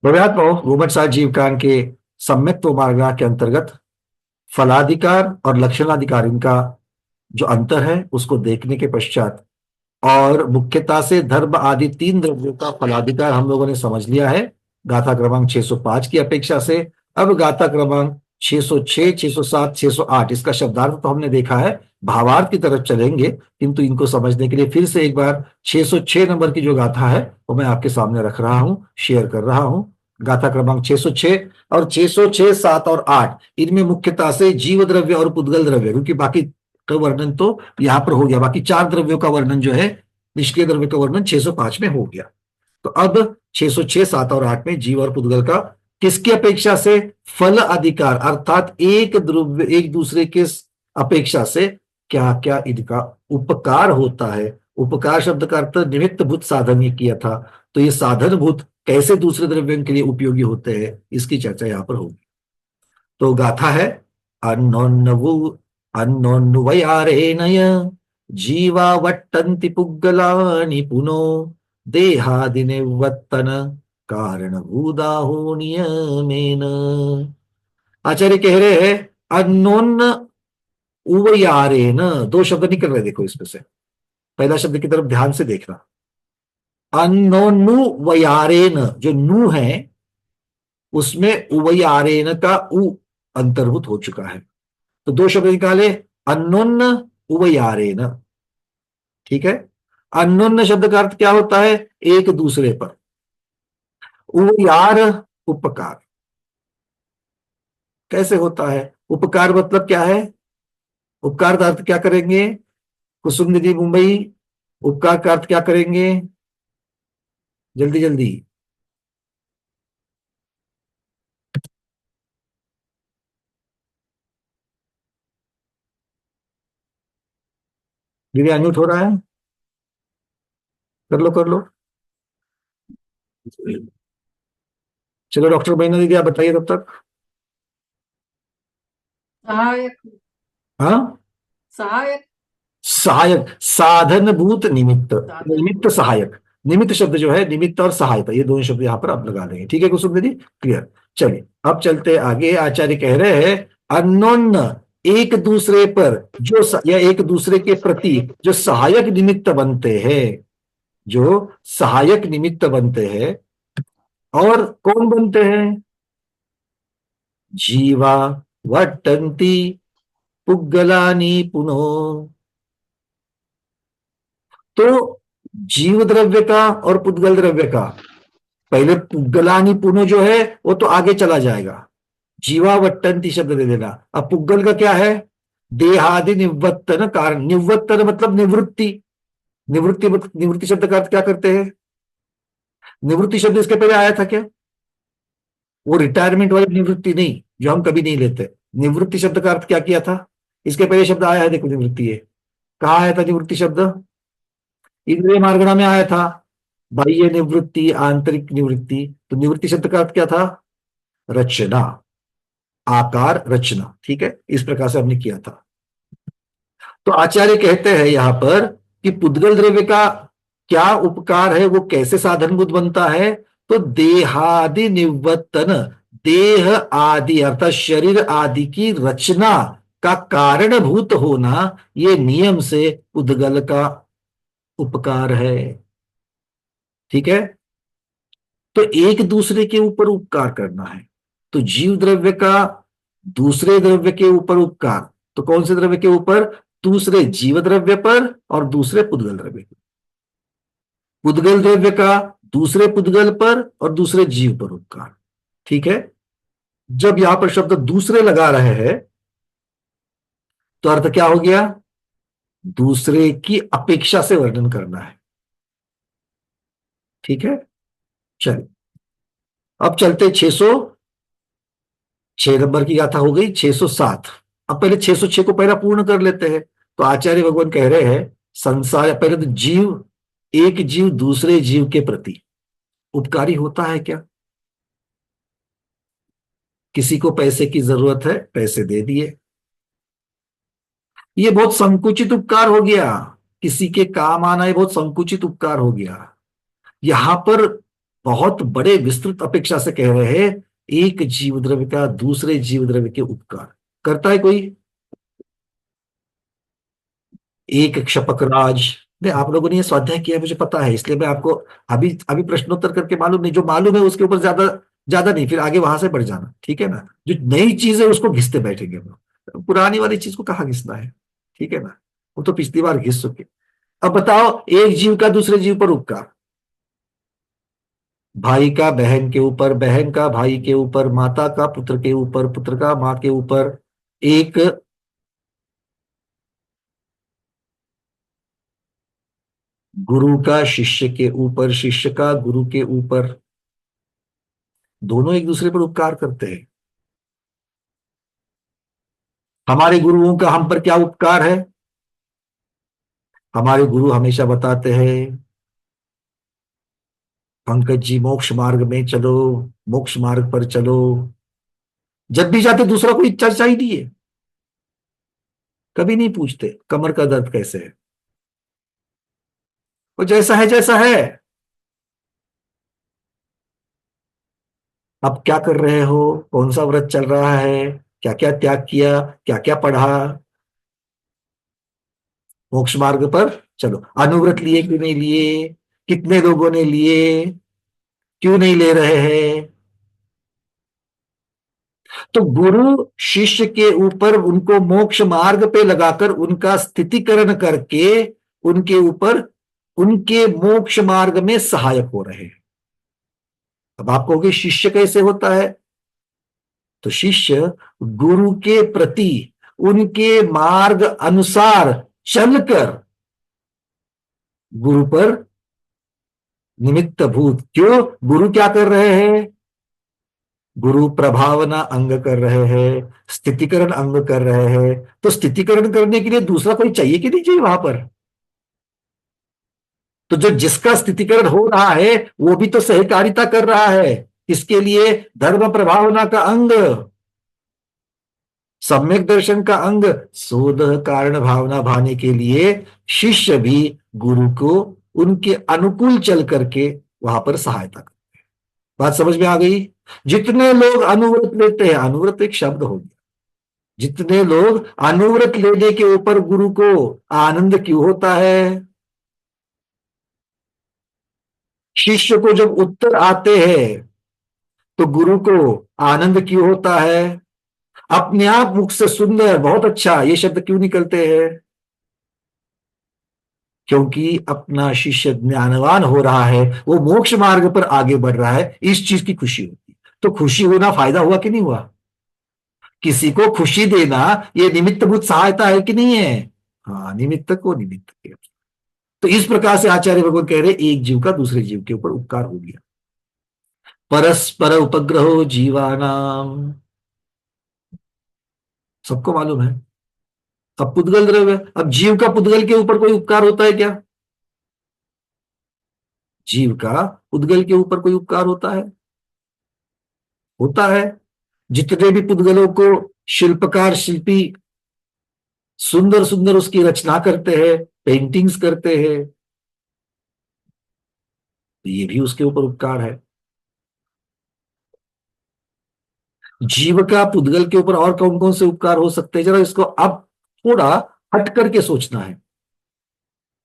प्रव्यात्मो गोमटसार जीवकान के सम्यक्त्व मार्गा के अंतर्गत फलाधिकार और लक्षणाधिकार इनका जो अंतर है उसको देखने के पश्चात और मुख्यता से धर्म आदि तीन द्रव्यों का फलाधिकार हम लोगों ने समझ लिया है गाथा क्रमांक 605 की अपेक्षा से। अब गाथा क्रमांक 606, 607, 608 इसका शब्दार्थ तो हमने देखा है, भावार्थ की तरफ चलेंगे, किंतु इनको समझने के लिए फिर से एक बार 606 नंबर की जो गाथा है वो मैं आपके सामने रख रहा हूं, शेयर कर रहा हूं। गाथा क्रमांक 606 और 606, 7 और 8 इनमें मुख्यतः से जीव द्रव्य और पुद्गल द्रव्य, क्योंकि बाकी का वर्णन तो यहां पर हो गया, बाकी चार द्रव्यों का वर्णन जो है निष्क्रिय द्रव्य का वर्णन 605 में हो गया। तो अब 606, 7 और 8 में जीव और पुद्गल का किसकी अपेक्षा से फल अधिकार, अर्थात एक द्रव्य एक दूसरे के अपेक्षा से क्या क्या इनका उपकार होता है। उपकार शब्द का अर्थ निमित्त भूत साधन ये किया था, तो ये साधन भूत कैसे दूसरे द्रव्यों के लिए उपयोगी होते हैं इसकी चर्चा यहां पर होगी। तो गाथा है अन्नोन्नवु अन्नोन्नुवयारेणय जीवा वट्टन्ति पुग्गलानि पुनो देहादिनिवर्तन कारणभूदाहो नियमेन। आचार्य कह रहे हैं अन्नोन्न उवयारेण, दो शब्द निकल रहे देखो इसमें से, पहला शब्द की तरफ ध्यान से देखना। अन्नोन्नु वयारेन, जो नु है उसमें उवयारेन का उ अंतर्भूत हो चुका है, तो दो शब्द निकाले अन्योन्य उभयारेन। ठीक है, अन्योन्य शब्द का अर्थ क्या होता है, एक दूसरे पर। उभयार उपकार, कैसे होता है उपकार, मतलब क्या है, उपकार का अर्थ क्या करेंगे कुसुम निधि मुंबई, उपकार का अर्थ क्या करेंगे, जल्दी जल्दी। दीदी अनम्यूट हो रहा है, कर लो कर लो। चलो डॉक्टर महीना दीदी आप बताइए तब तक। सहायक। हाँ, सहायक। सहायक, साधनभूत निमित्त, साधन निमित्त भूत। सहायक। निमित्त शब्द जो है, निमित्त और सहायता, ये दोनों शब्द यहां पर आप लगा देंगे। ठीक है कुसुम दीदी, क्लियर। चलिए अब चलते आगे। आचार्य कह रहे हैं अन्योन्य, एक दूसरे पर जो या एक दूसरे के प्रति जो सहायक निमित्त बनते हैं, जो सहायक निमित्त बनते हैं, और कौन बनते हैं, जीवा वटंती पुग्गलानी पुनो। तो जीव द्रव्य का और पुद्गल द्रव्य का, पहले पुग्गलानी पुनो जो है वो तो आगे चला जाएगा, जीवावट्टंती शब्द दे देना। अब पुग्गल का क्या है, देहादि निवर्तन कारण, निवर्तन मतलब निवृत्ति, निवृत्ति शब्द का अर्थ क्या करते हैं, निवृत्ति शब्द इसके पहले आया था क्या, वो रिटायरमेंट वाली निवृत्ति नहीं जो हम कभी नहीं लेते। निवृत्ति शब्द का अर्थ क्या किया था, इसके पहले शब्द आया है देखो, निवृत्ति है, कहा आया था निवृत्ति शब्द, इंद्रिय मार्गणा में आया था, बाह्य निवृत्ति आंतरिक निवृत्ति। तो निवृत्ति शब्द का अर्थ क्या था, रचना, आकार रचना। ठीक है, इस प्रकार से हमने किया था। तो आचार्य कहते हैं यहां पर कि पुद्गल द्रव्य का क्या उपकार है, वो कैसे साधनभूत बनता है, तो देहादि निवर्तन, देह आदि अर्थात शरीर आदि की रचना का कारणभूत होना, ये नियम से पुद्गल का उपकार है। ठीक है, तो एक दूसरे के ऊपर उपकार करना है, तो जीव द्रव्य का दूसरे द्रव्य के ऊपर उपकार, तो कौन से द्रव्य के ऊपर, दूसरे जीव द्रव्य पर और दूसरे पुद्गल द्रव्य पर। पुद्गल द्रव्य का दूसरे पुद्गल पर और दूसरे जीव पर उपकार। ठीक है, जब यहां पर शब्द दूसरे लगा रहे हैं तो अर्थ क्या हो गया, दूसरे की अपेक्षा से वर्णन करना है। ठीक है, चलिए अब चलते 606 नंबर की गाथा हो गई, 607। अब पहले 606 को पहला पूर्ण कर लेते हैं। तो आचार्य भगवान कह रहे हैं संसार, पहले तो जीव, एक जीव दूसरे जीव के प्रति उपकारी होता है क्या, किसी को पैसे की जरूरत है, पैसे दे दिए, ये बहुत संकुचित उपकार हो गया, किसी के काम आना ये बहुत संकुचित उपकार हो गया। यहां पर बहुत बड़े विस्तृत अपेक्षा से कह रहे हैं, एक जीव द्रव्य का दूसरे जीव द्रव्य के उपकार करता है कोई? एक क्षपकराज। नहीं, आप लोगों ने ये स्वाध्याय किया है, मुझे पता है, इसलिए मैं आपको अभी अभी प्रश्नोत्तर करके मालूम नहीं, जो मालूम है उसके ऊपर ज्यादा ज्यादा नहीं, फिर आगे वहां से बढ़ जाना, ठीक है ना? जो नई चीज है उसको घिसते बैठेंगे हम लोग, पुरानी वाली चीज को कहाँ घिसना है, ठीक है ना? वो तो पिछली बार घिस चुके। अब बताओ, एक जीव का दूसरे जीव पर उपकार। भाई का बहन के ऊपर, बहन का भाई के ऊपर, माता का पुत्र के ऊपर, पुत्र का माँ के ऊपर, एक गुरु का शिष्य के ऊपर, शिष्य का गुरु के ऊपर, दोनों एक दूसरे पर उपकार करते हैं। हमारे गुरुओं का हम पर क्या उपकार है? हमारे गुरु हमेशा बताते हैं, पंकज जी मोक्ष मार्ग में चलो, मोक्ष मार्ग पर चलो। जब भी जाते दूसरा कोई चर्चा ही नहीं है, कभी नहीं पूछते कमर का दर्द कैसे है, वो जैसा है जैसा है। अब क्या कर रहे हो, कौन सा व्रत चल रहा है, क्या क्या त्याग किया, क्या क्या पढ़ा, मोक्ष मार्ग पर चलो। अनुव्रत लिए क्यों नहीं लिए, कितने लोगों ने लिए, क्यों नहीं ले रहे हैं? तो गुरु शिष्य के ऊपर उनको मोक्ष मार्ग पे लगाकर उनका स्थितिकरण करके उनके ऊपर उनके मोक्ष मार्ग में सहायक हो रहे हैं। अब आप कहोगे शिष्य कैसे होता है? तो शिष्य गुरु के प्रति उनके मार्ग अनुसार चलकर गुरु पर निमित्त भूत, क्यों? गुरु क्या कर रहे हैं? गुरु प्रभावना अंग कर रहे हैं, स्थितिकरण अंग कर रहे हैं। तो स्थितिकरण करने के लिए दूसरा कोई चाहिए कि नहीं चाहिए वहां पर? तो जो जिसका स्थितिकरण हो रहा है वो भी तो सहकारिता कर रहा है, इसके लिए धर्म प्रभावना का अंग, सम्यक दर्शन का अंग, शोध कारण भावना भाने के लिए शिष्य भी गुरु को उनके अनुकूल चल करके वहां पर सहायता कर। बात समझ में आ गई? जितने लोग अनुव्रत लेते हैं, अनुव्रत एक शब्द हो गया, जितने लोग अनुव्रत लेने के ऊपर गुरु को आनंद क्यों होता है? शिष्य को जब उत्तर आते हैं तो गुरु को आनंद क्यों होता है? अपने आप मुख से सुंदर, बहुत अच्छा, ये शब्द क्यों निकलते हैं? क्योंकि अपना शिष्य ज्ञानवान हो रहा है, वो मोक्ष मार्ग पर आगे बढ़ रहा है, इस चीज की खुशी होती है। तो खुशी होना फायदा हुआ कि नहीं हुआ? किसी को खुशी देना ये निमित्तभूत सहायता है कि नहीं है? हाँ, निमित्त को निमित्त के। तो इस प्रकार से आचार्य भगवान कह रहे, एक जीव का दूसरे जीव के ऊपर उपकार हो गया। परस्पर उपग्रहो जीवानाम, सबको मालूम है। अब पुद्गल द्रव्य, अब जीव का पुद्गल के ऊपर कोई उपकार होता है क्या? जीव का पुद्गल के ऊपर कोई उपकार होता है? होता है। जितने भी पुद्गलों को शिल्पकार शिल्पी सुंदर सुंदर उसकी रचना करते हैं, पेंटिंग्स करते हैं, तो ये भी उसके ऊपर उपकार है। जीव का पुद्गल के ऊपर और कौन कौन से उपकार हो सकते हैं, जरा इसको अब थोड़ा हट करके सोचना है।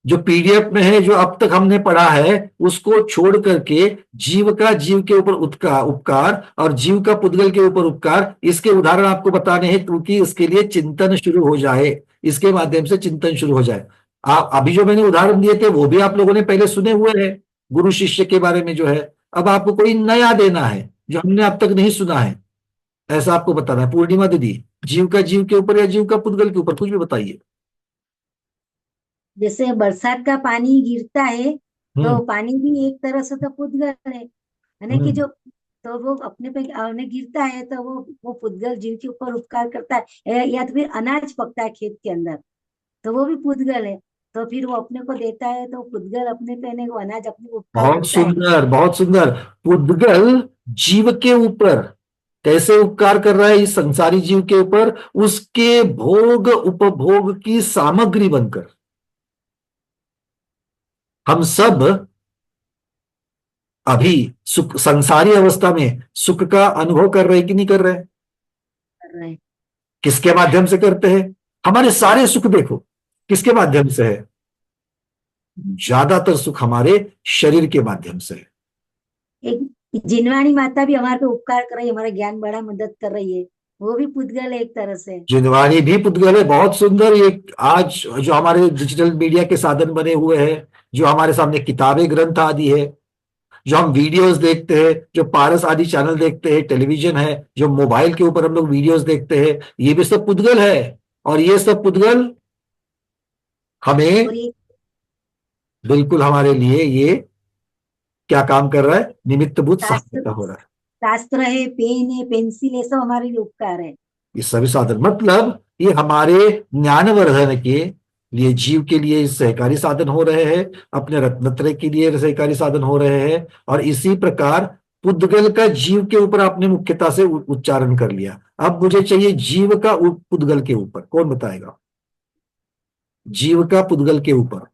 जो पीडीएफ में है, जो अब तक हमने पढ़ा है, उसको छोड़ करके जीव का जीव के ऊपर उपकार और जीव का पुद्गल के ऊपर उपकार, इसके उदाहरण आपको बताने हैं, क्योंकि इसके लिए चिंतन शुरू हो जाए, इसके माध्यम से चिंतन शुरू हो जाए। आप अभी जो मैंने उदाहरण दिए थे वो भी आप लोगों ने पहले सुने हुए हैं, गुरु शिष्य के बारे में जो है। अब आपको कोई नया देना है जो हमने अब तक नहीं सुना है, ऐसा आपको बताना है। पूर्णिमा दीदी, जीव का जीव के ऊपर या जीव का पुद्गल के ऊपर कुछ भी बताइए। जैसे बरसात का पानी गिरता है तो हम्म। पानी भी एक तरह से तो पुद्गल है ना कि हम्म। जो, तो वो अपने पे आने गिरता है तो वो पुद्गल जीव के ऊपर उपकार करता है। या तो फिर अनाज पकता है खेत के अंदर तो वो भी पुद्गल है, तो फिर वो अपने को देता है तो पुद्गल अपने पे नहीं, वो अनाज अपने को उपकार बहुत करता है। सुंदर, बहुत सुंदर। पुद्गल जीव के ऊपर कैसे उपकार कर रहा है? इस संसारी जीव के ऊपर उसके भोग उपभोग की सामग्री बनकर। हम सब अभी सुख संसारी अवस्था में सुख का अनुभव कर रहे कि नहीं कर रहे? कर रहे हैं। किसके माध्यम से करते हैं? हमारे सारे सुख देखो किसके माध्यम से है? ज्यादातर सुख हमारे शरीर के माध्यम से है। एक जिनवाणी माता भी हमारे पे उपकार कर रही है, हमारा ज्ञान बड़ा मदद कर रही है, वो भी पुद्गल है एक तरह से। जिनवाणी भी पुद्गल है, बहुत सुंदर। ये आज जो हमारे डिजिटल मीडिया के साधन बने हुए हैं, जो हमारे सामने किताबें ग्रंथ आदि है, जो हम वीडियोस देखते हैं, जो पारस आदि चैनल देखते हैं, टेलीविजन है, जो मोबाइल के ऊपर हम लोग वीडियोस देखते हैं, ये भी सब पुद्गल है। और ये सब पुद्गल हमें और ये बिल्कुल हमारे लिए ये क्या काम कर रहा है? निमित्तभूत शास्त्र, सहायता हो रहा है। शास्त्र है, पेन है, पेंसिल है, सब हमारे लिए उपकार है। ये सभी साधन मतलब ये हमारे ज्ञानवर्धन के लिए, जीव के लिए सहकारी साधन हो रहे हैं, अपने रत्नत्रय के लिए सहकारी साधन हो रहे हैं। और इसी प्रकार पुद्गल का जीव के ऊपर आपने मुख्यता से उच्चारण कर लिया। अब मुझे चाहिए जीव का पुद्गल के ऊपर, कौन बताएगा? जीव का पुद्गल के ऊपर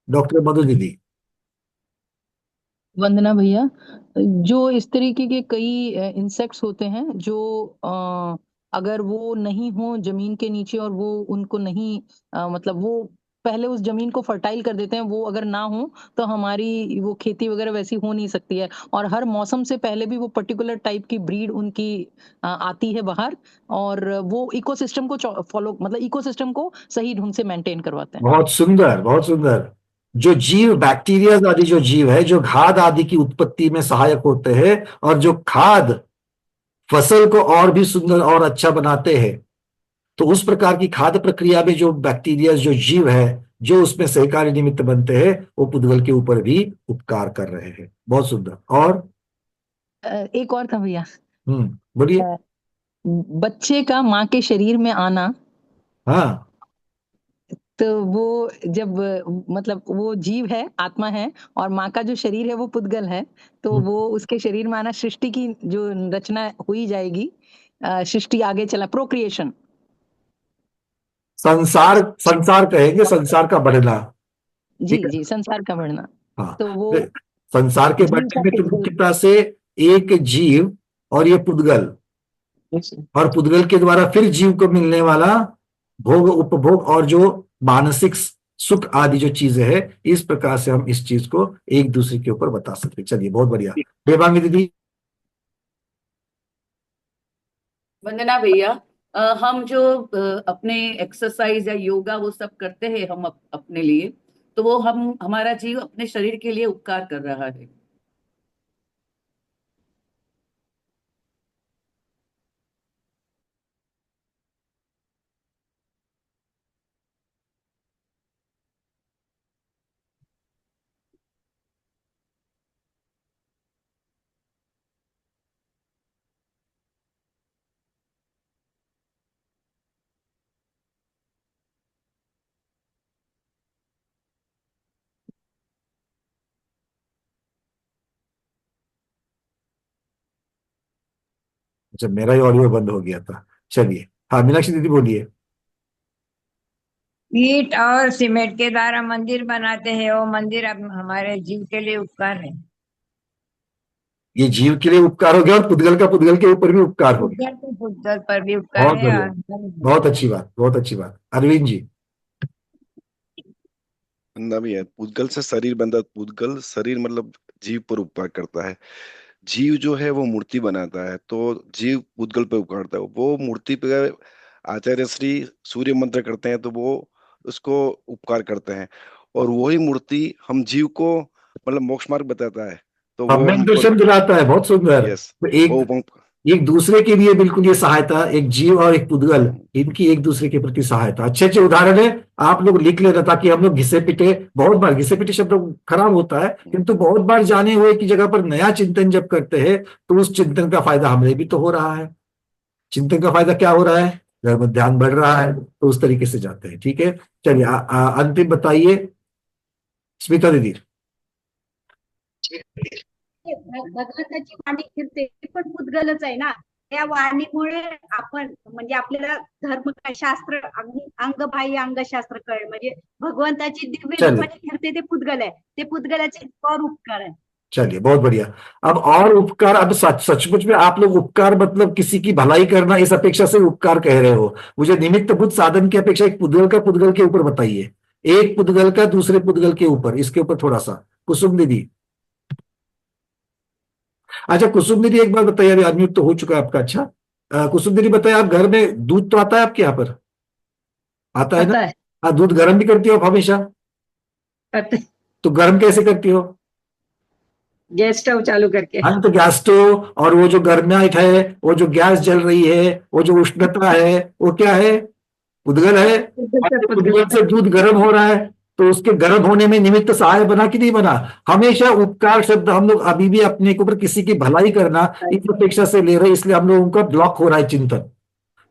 डॉक्टर मधु दीदी। वंदना भैया, जो इस तरीके के कई इंसेक्ट्स होते हैं जो अगर वो नहीं हो जमीन के नीचे और वो उनको नहीं मतलब वो पहले उस जमीन को फर्टाइल कर देते हैं, वो अगर ना हो तो हमारी वो खेती वगैरह वैसी हो नहीं सकती है। और हर मौसम से पहले भी वो पर्टिकुलर टाइप की ब्रीड उनकी आती है बाहर, और वो इकोसिस्टम को फॉलो मतलब इकोसिस्टम को सही ढंग से मेंटेन करवाते हैं। बहुत सुंदर, बहुत सुंदर। जो जीव बैक्टीरिया आदि जो जीव है, जो खाद आदि की उत्पत्ति में सहायक होते हैं, और जो खाद फसल को और भी सुंदर और अच्छा बनाते हैं, तो उस प्रकार की खाद्य प्रक्रिया में जो बैक्टीरिया जो जीव है, जो उसमें सहकारी निमित्त बनते हैं, वो पुद्गल के ऊपर भी उपकार कर रहे हैं। बहुत सुंदर। और एक और था भैया, बोलिए। अ, बच्चे का माँ के शरीर में आना। हाँ, तो वो जब मतलब वो जीव है, आत्मा है, और माँ का जो शरीर है वो पुद्गल है, तो वो उसके शरीर में आना, सृष्टि की जो रचना हुई जाएगी, सृष्टि आगे चला, प्रोक्रिएशन। संसार संसार कहेंगे, संसार का बढ़ना। जी ठीक है। जी, संसार का बढ़ना। हाँ, तो वो तो संसार के जीव बढ़ने का में तो पुद्गल। मुख्यता से एक जीव और ये पुद्गल, और पुद्गल के द्वारा फिर जीव को मिलने वाला भोग उपभोग और जो मानसिक सुख आदि जो चीजें हैं, इस प्रकार से हम इस चीज को एक दूसरे के ऊपर बता सकते हैं। चलिए, बहुत बढ़िया। देवांगी दीदी। वंदना भैया, हम जो अपने एक्सरसाइज या योगा वो सब करते हैं हम अपने लिए, तो वो हम हमारा जीव अपने शरीर के लिए उपकार कर रहा है। अच्छा, मेरा ही ऑडियो बंद हो गया था। चलिए, हाँ, मीनाक्षी दीदी बोलिए। ईंट और सीमेंट के द्वारा मंदिर बनाते हैं, वो मंदिर अब हमारे जीव के लिए उपकार है। ये जीव के लिए उपकार हो गया, और पुद्गल का पुद्गल के ऊपर भी उपकार हो गया। पुद्गल पर भी उपकार बहुत है बढ़िया, और बहुत अच्छी बात, बहुत अच्छी बात। अरविंद जी। बंदा भी है। पूतगल से शरीर बनता है। पूतगल शरीर मतलब जीव पर उपकार करता है। जीव जो है वो मूर्ति बनाता है, तो जीव पूतगल पे उपकार करता है। वो मूर्ति पे आचार्य श्री सूर्य मंत्र करते हैं, तो वो उसको उपकार करते हैं। और वही मूर्ति हम जीव को मतलब मोक्ष मार्ग बताता है, तो वो सम्यक हमको। दर्शन दिलाता है, बहुत सुंदर। यस। तो वो एक दूसरे के लिए बिल्कुल ये सहायता, एक जीव और एक पुद्गल, इनकी एक दूसरे के प्रति सहायता। अच्छे अच्छे उदाहरण है, आप लोग लिख लेना, ताकि हम लोग घिसे पिटे, बहुत बार घिसे पिटे शब्द खराब होता है, किंतु बहुत बार जाने हुए की जगह पर नया चिंतन जब करते हैं, तो उस चिंतन का फायदा हमें भी तो हो रहा है। चिंतन का फायदा क्या हो रहा है? घर में ध्यान बढ़ रहा है, तो उस तरीके से जाते हैं। ठीक है, चलिए, अंतिम बताइए, स्मिता दीदी। भगवंताची वाणी फिरते ती पण पुद्गलच आहे ना. त्या वाणीमुळे आपण म्हणजे आपल्याला धर्म शास्त्र अंगबाह्य अंगशास्त्र कळेल. म्हणजे भगवंताची दिव्य चलिए रूपाने फिरते ते पुद्गल आहे, ते पुद्गलाचे और उपकार आहे. चलिए, बहुत बढ़िया। अब और उपकार, अब सचमुच में आप लोग उपकार मतलब किसी की भलाई करना इस अपेक्षा से उपकार कह रहे हो। मुझे निमित्त बुद्ध साधन की अपेक्षा एक पुद्गल का पुद्गल के ऊपर बताइए, एक पुद्गल का दूसरे पुद्गल के ऊपर, इसके ऊपर थोड़ा सा। कुसुम दीदी, अच्छा कुसुम दीदी एक बात बताइए, अभी अनम्यूट तो हो चुका है आपका। अच्छा कुसुम दीदी बताइए, आप घर में दूध तो आता है आपके यहाँ पर? आता है ना? आता है, हाँ, दूध गर्म भी करती हो आप हमेशा? करते तो गर्म कैसे करती हो? गैस स्टोव चालू करके। हाँ, तो गैस स्टोव, और वो जो गर्माहट है, वो जो गैस जल रही है, वो जो उष्णता है, वो क्या है? पुद्गल है। और जो पुद्गल से दूध गर्म हो रहा है, तो उसके गर्म होने में निमित्त सहाय बना कि नहीं बना? हमेशा उपकार शब्द हम लोग अभी भी अपने के ऊपर किसी की भलाई करना इस अपेक्षा से ले रहे हैं, इसलिए हम लोगों का ब्लॉक हो रहा है चिंतन।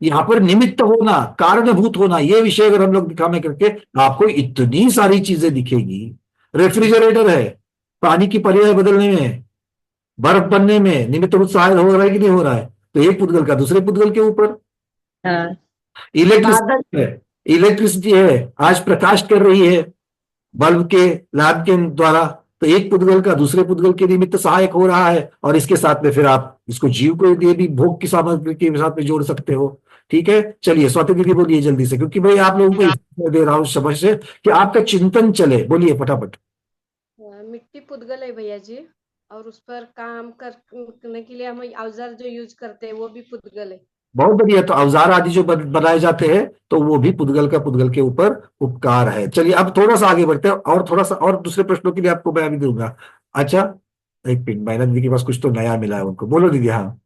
यहाँ पर निमित्त होना, कारणभूत होना, ये विषय अगर हम लोग दिखाने करके, आपको इतनी सारी चीजें दिखेगी। रेफ्रिजरेटर है, पानी की पर्याय बदलने में, बर्फ बनने में निमित्त सहाय हो रहा है कि नहीं हो रहा है? तो एक पुद्गल का दूसरे पुद्गल के ऊपर। हाँ, इलेक्ट्रिसिटी है, इलेक्ट्रिसिटी है, आज प्रकाश कर रही है बल्ब के, लैंप के द्वारा, तो एक पुद्गल का दूसरे पुद्गल के निमित्त सहायक हो रहा है। और इसके साथ में फिर आप इसको जीव को ये भी भोग की सामग्री के साथ में जोड़ सकते हो। ठीक है, चलिए स्वाति दीदी बोलिए जल्दी से, क्योंकि भाई आप लोगों को इसलिए दे रहा हूं समझ से कि आपका चिंतन चले। बोलिए फटाफट। मिट्टी पुद्गल है भैया जी, और उस पर काम करने के लिए हम औजार जो यूज करते हैं वो भी पुद्गल है। बहुत बढ़िया, तो औजार आदि जो बनाए जाते हैं तो वो भी पुद्गल का पुद्गल के ऊपर उपकार है। चलिए अब थोड़ा सा आगे बढ़ते हैं, और थोड़ा सा और दूसरे प्रश्नों के लिए आपको मैं अभी दूंगा। अच्छा एक मिनट, मैना दीदी के पास कुछ तो नया मिला है उनको, बोलो दीदी। हाँ,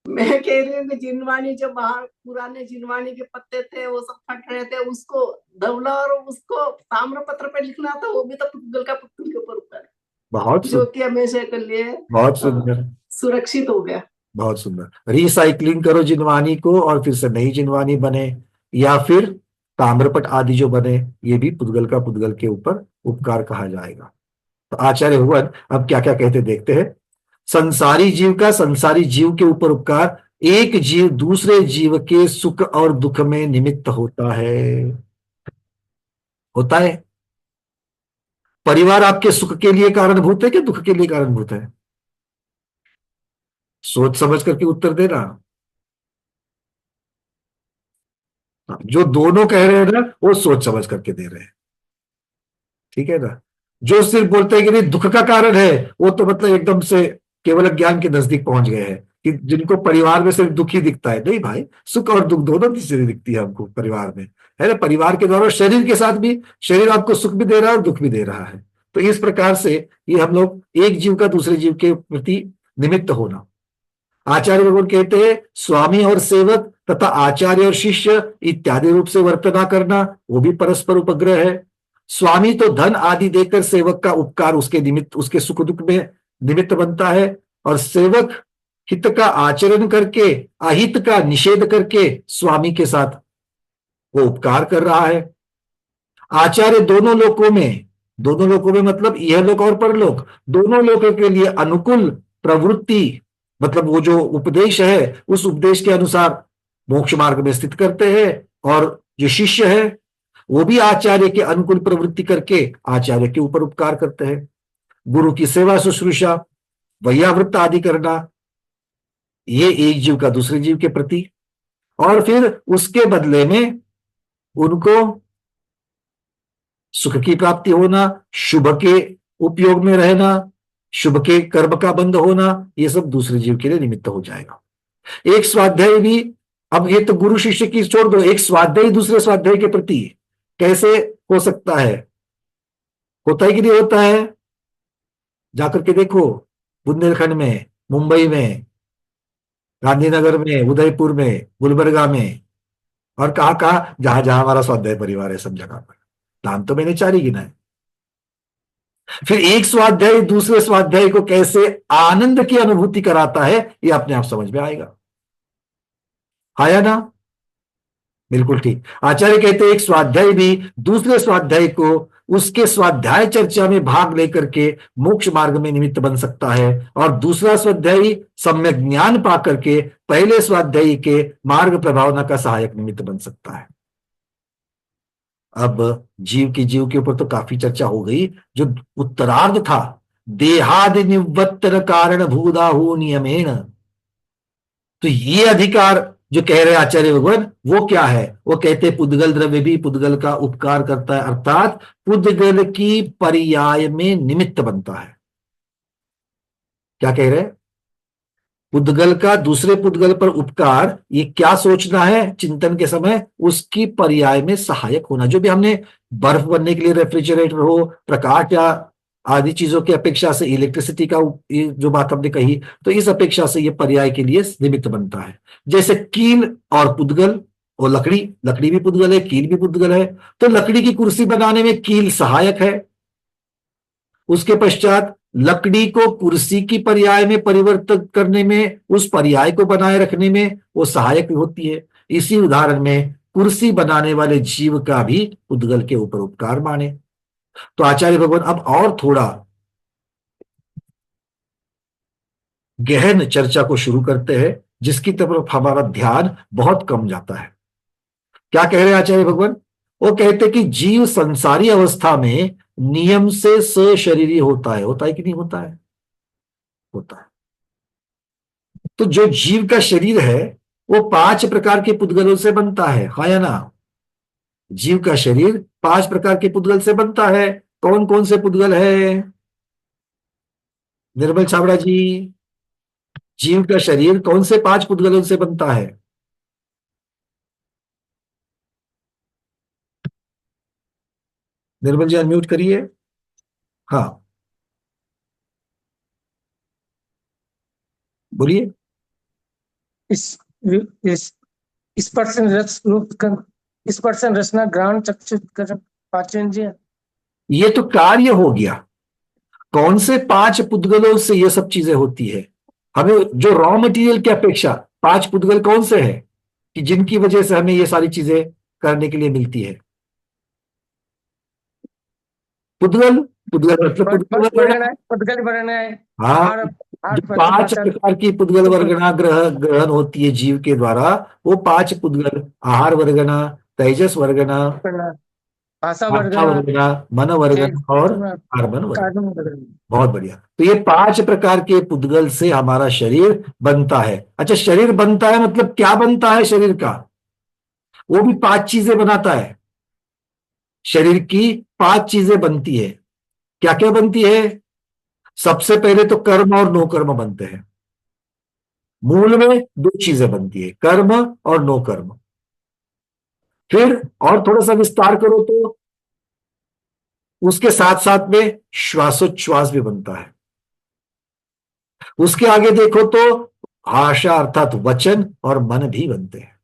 मैं कह रही हूँ कि जिनवानी जो बाहर पुराने जिनवानी के पत्ते थे वो सब फट रहे थे, उसको धवला और उसको ताम्रपत्र पे लिखना था, वो भी तो पुद्गल का पुद्गल के ऊपर ऊपर, बहुत जो सुंदर, कि हमेशा के लिए बहुत सुंदर, सुरक्षित हो गया। बहुत सुंदर। रिसाइकलिंग करो जिनवानी को और फिर से नई जिनवानी बने, या फिर ताम्रपट आदि जो बने, ये भी पुद्गल का पुद्गल के ऊपर उपकार कहा जाएगा। तो आचार्य भगवान अब क्या क्या कहते देखते हैं। संसारी जीव का संसारी जीव के ऊपर उपकार, एक जीव दूसरे जीव के सुख और दुख में निमित्त होता है। होता है। परिवार आपके सुख के लिए कारणभूत है कि दुख के लिए कारणभूत है? सोच समझ करके उत्तर देना। जो दोनों कह रहे हैं ना, वो सोच समझ करके दे रहे हैं। ठीक है ना? जो सिर्फ बोलते हैं कि नहीं दुख का कारण है, वो तो मतलब एकदम से केवल ज्ञान के नजदीक पहुंच गए हैं, कि जिनको परिवार में सिर्फ दुख ही दिखता है। नहीं भाई, सुख और दुख दोनों चीजें दिखती है हमको परिवार में, है ना? परिवार के द्वारा शरीर के साथ भी, शरीर आपको सुख भी दे रहा है और दुख भी दे रहा है। तो इस प्रकार से ये हम लोग एक जीव का दूसरे जीव के प्रति निमित्त होना। आचार्य भगवान कहते हैं स्वामी और सेवक तथा आचार्य और शिष्य इत्यादि रूप से वर्तना करना, वो भी परस्पर उपग्रह है। स्वामी तो धन आदि देकर सेवक का उपकार उसके निमित्त, उसके सुख दुख में निमित्त बनता है, और सेवक हित का आचरण करके अहित का निषेध करके स्वामी के साथ वो उपकार कर रहा है। आचार्य दोनों लोकों में मतलब यह लोक और परलोक, दोनों लोकों के लिए अनुकूल प्रवृत्ति, मतलब वो जो उपदेश है उस उपदेश के अनुसार मोक्ष मार्ग में स्थित करते हैं, और जो शिष्य है वो भी आचार्य के अनुकूल प्रवृत्ति करके आचार्य के ऊपर उपकार करते हैं। गुरु की सेवा शुश्रूषा, वैयावृत्त आदि करना, ये एक जीव का दूसरे जीव के प्रति, और फिर उसके बदले में उनको सुख की प्राप्ति होना, शुभ के उपयोग में रहना, शुभ के कर्म का बंध होना, ये सब दूसरे जीव के लिए निमित्त हो जाएगा। एक स्वाध्याय भी, अब ये तो गुरु शिष्य की छोड़ दो, एक स्वाध्याय दूसरे स्वाध्याय के प्रति कैसे हो सकता है? होता है कि नहीं होता है? जाकर के देखो, बुंदेलखंड में, मुंबई में, गांधीनगर में, उदयपुर में, गुलबर्गा में, और कहां कहां जहां जहां हमारा स्वाध्याय परिवार है, सब जगह पर। नाम तो मैंने 4 ही गिनाए। फिर एक स्वाध्याय दूसरे स्वाध्याय को कैसे आनंद की अनुभूति कराता है, ये अपने आप समझ में आएगा। आया ना? बिल्कुल ठीक। आचार्य कहते हैं एक स्वाध्याय भी दूसरे स्वाध्याय को उसके स्वाध्याय चर्चा में भाग लेकर के मोक्ष मार्ग में निमित्त बन सकता है, और दूसरा स्वाध्यायी सम्यक ज्ञान पा करके पहले स्वाध्यायी के मार्ग प्रभावना का सहायक निमित्त बन सकता है। अब जीव के ऊपर तो काफी चर्चा हो गई। जो उत्तरार्ध था, देहादि निवृत्तर कारण भूदाहु नियमेन, तो ये अधिकार जो कह रहे आचार्य भगवान, वो क्या है? वो कहते पुद्गल द्रव्य भी पुद्गल का उपकार करता है, अर्थात पुद्गल की पर्याय में निमित्त बनता है। क्या कह रहे? पुद्गल का दूसरे पुद्गल पर उपकार, ये क्या सोचना है चिंतन के समय? उसकी पर्याय में सहायक होना। जो भी हमने बर्फ बनने के लिए रेफ्रिजरेटर हो, प्रकाश या आदि चीजों की अपेक्षा से इलेक्ट्रिसिटी का जो बात हमने कही, तो इस अपेक्षा से ये पर्याय के लिए निमित्त बनता है। जैसे कील और पुद्गल और लकड़ी भी पुद्गल है, कील भी पुद्गल है। तो लकड़ी की कुर्सी बनाने में कील सहायक है, उसके पश्चात लकड़ी को कुर्सी की पर्याय में परिवर्तित करने में, उस पर्याय को बनाए रखने में वो सहायक होती है। इसी उदाहरण में कुर्सी बनाने वाले जीव का भी पुद्गल के ऊपर उपकार माने। तो आचार्य भगवान अब और थोड़ा गहन चर्चा को शुरू करते हैं, जिसकी तरफ हमारा ध्यान बहुत कम जाता है। क्या कह रहे हैं आचार्य भगवान? वो कहते कि जीव संसारी अवस्था में नियम से सशरीरी होता है कि नहीं होता है? होता है। तो जो जीव का शरीर है वो 5 प्रकार के पुद्गलों से बनता है, हाँ या ना? जीव का शरीर 5 प्रकार के पुद्गल से बनता है। कौन कौन से पुद्गल है? निर्मल छाबड़ा जी, जीव का शरीर कौन से 5 पुद्गलों से बनता है? निर्मल जी अनम्यूट करिए। हाँ बोलिए। इस स्पर्शन रचना ग्रहण चक्षु पांचेंद्रिय, ये तो कार्य हो गया। कौन से 5 पुद्गलों से ये सब चीजें होती है? हमें जो रॉ मटेरियल की अपेक्षा 5 पुद्गल कौन से हैं कि जिनकी वजह से हमें ये सारी चीजें करने के लिए मिलती है? पुद्गल मतलब पुद्गल वर्ण है। हाँ, जो 5 प्रकार की पुद्गल वर्गना ग्रहण होती है जीव के द्वारा, वो 5 पुद्गल आहार वर्गना, तेजस वर्गना, भाषा वर्गना, मन वर्गना और कार्बन वर्गना। बहुत बढ़िया। तो ये 5 प्रकार के पुद्गल से हमारा शरीर बनता है। अच्छा, शरीर बनता है मतलब क्या बनता है शरीर का? वो भी 5 चीजें बनाता है। शरीर की 5 चीजें बनती है। क्या क्या बनती है? सबसे पहले तो कर्म और नो कर्म बनते हैं। मूल में 2 चीजें बनती है, कर्म और नो कर्म। फिर और थोड़ा सा विस्तार करो तो उसके साथ साथ में श्वासोच्छ्वास भी बनता है। उसके आगे देखो तो भाषा अर्थात वचन और मन भी बनते हैं।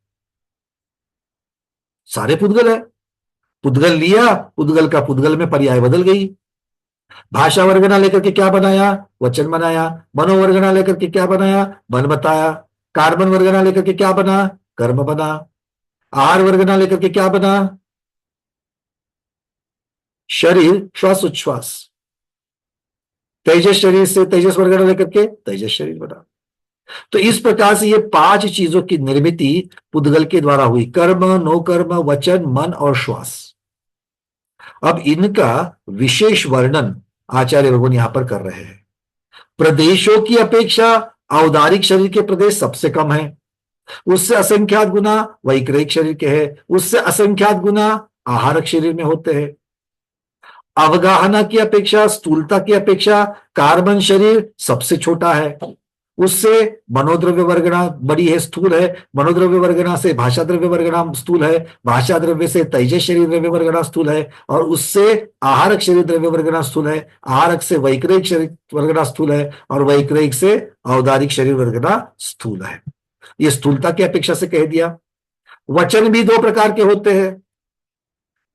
सारे पुद्गल है। पुद्गल लिया, पुद्गल का पुद्गल में पर्याय बदल गई। भाषा वर्गना लेकर के क्या बनाया? वचन बनाया। मनोवर्गना लेकर के क्या बनाया? मन बताया। कार्बन वर्गना लेकर के क्या बना? कर्म बना। आहार वर्गना लेकर के क्या बना? शरीर, श्वासोच्छ्वास। तेजस शरीर से तेजस वर्गना लेकर के तेजस शरीर बना। तो इस प्रकार से ये 5 चीजों की निर्मिति पुद्गल के द्वारा हुई, कर्म, नो कर्म, वचन, मन और श्वास। अब इनका विशेष वर्णन आचार्य भगवान यहां पर कर रहे हैं। प्रदेशों की अपेक्षा औदारिक शरीर के प्रदेश सबसे कम है। उससे असंख्यात गुना वैक्रिक शरीर के हैं, उससे असंख्यात गुना आहारक शरीर में होते हैं। अवगाहना की अपेक्षा, स्थूलता की अपेक्षा कार्बन शरीर सबसे छोटा है। उससे मनोद्रव्य वर्गना बड़ी है, स्थूल है। मनोद्रव्य वर्गना से भाषा द्रव्य वर्गना स्थूल है। भाषा द्रव्य से तेजस शरीर द्रव्य वर्गना स्थूल है। और उससे आहारक शरीर द्रव्य वर्गना स्थूल है। आहारक से वैक्रिक शरीर वर्गना स्थूल है। और वैक्रिक से औदारिक शरीर वर्गना स्थूल है। ये स्थूलता की अपेक्षा से कह दिया। वचन भी 2 प्रकार के होते हैं।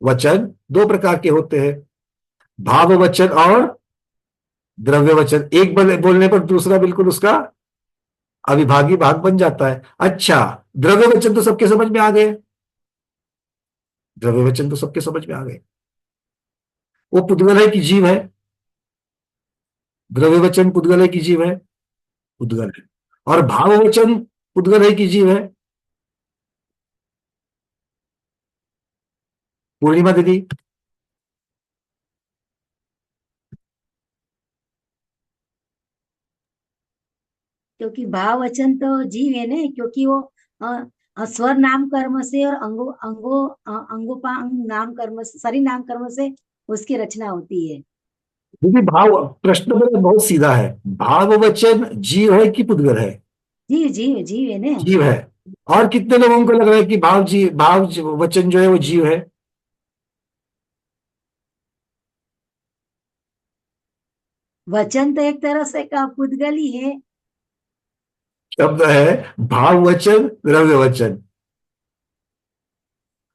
वचन 2 प्रकार के होते हैं, भाव वचन और द्रव्य वचन। एक बोलने पर दूसरा बिल्कुल उसका अविभागी भाग बन जाता है। अच्छा, द्रव्य वचन तो सबके समझ में आ गए। द्रव्य वचन तो सबके समझ में आ गए। वो पुद्गल है कि जीव है? द्रव्य वचन पुद्गल है कि जीव है? पुद्गल है। और भाव वचन पुद्गल है कि जीव है? पूर्णिमा दीदी? क्योंकि भाव वचन तो जीव है ना, क्योंकि वो स्वर नाम कर्म से और अंगोपांग नाम कर्म से, सरी नाम कर्म से उसकी रचना होती है। दीदी भाव, प्रश्न मेरा बहुत सीधा है, भाव वचन जीव है कि पुद्गल है? जीव जीव जीव है ना। जीव है। और कितने लोगों को लग रहा है कि वचन जो है वो जीव है? वचन तो एक तरह से का पुद्गल ही है। शब्द है भाव वचन द्रव्य वचन।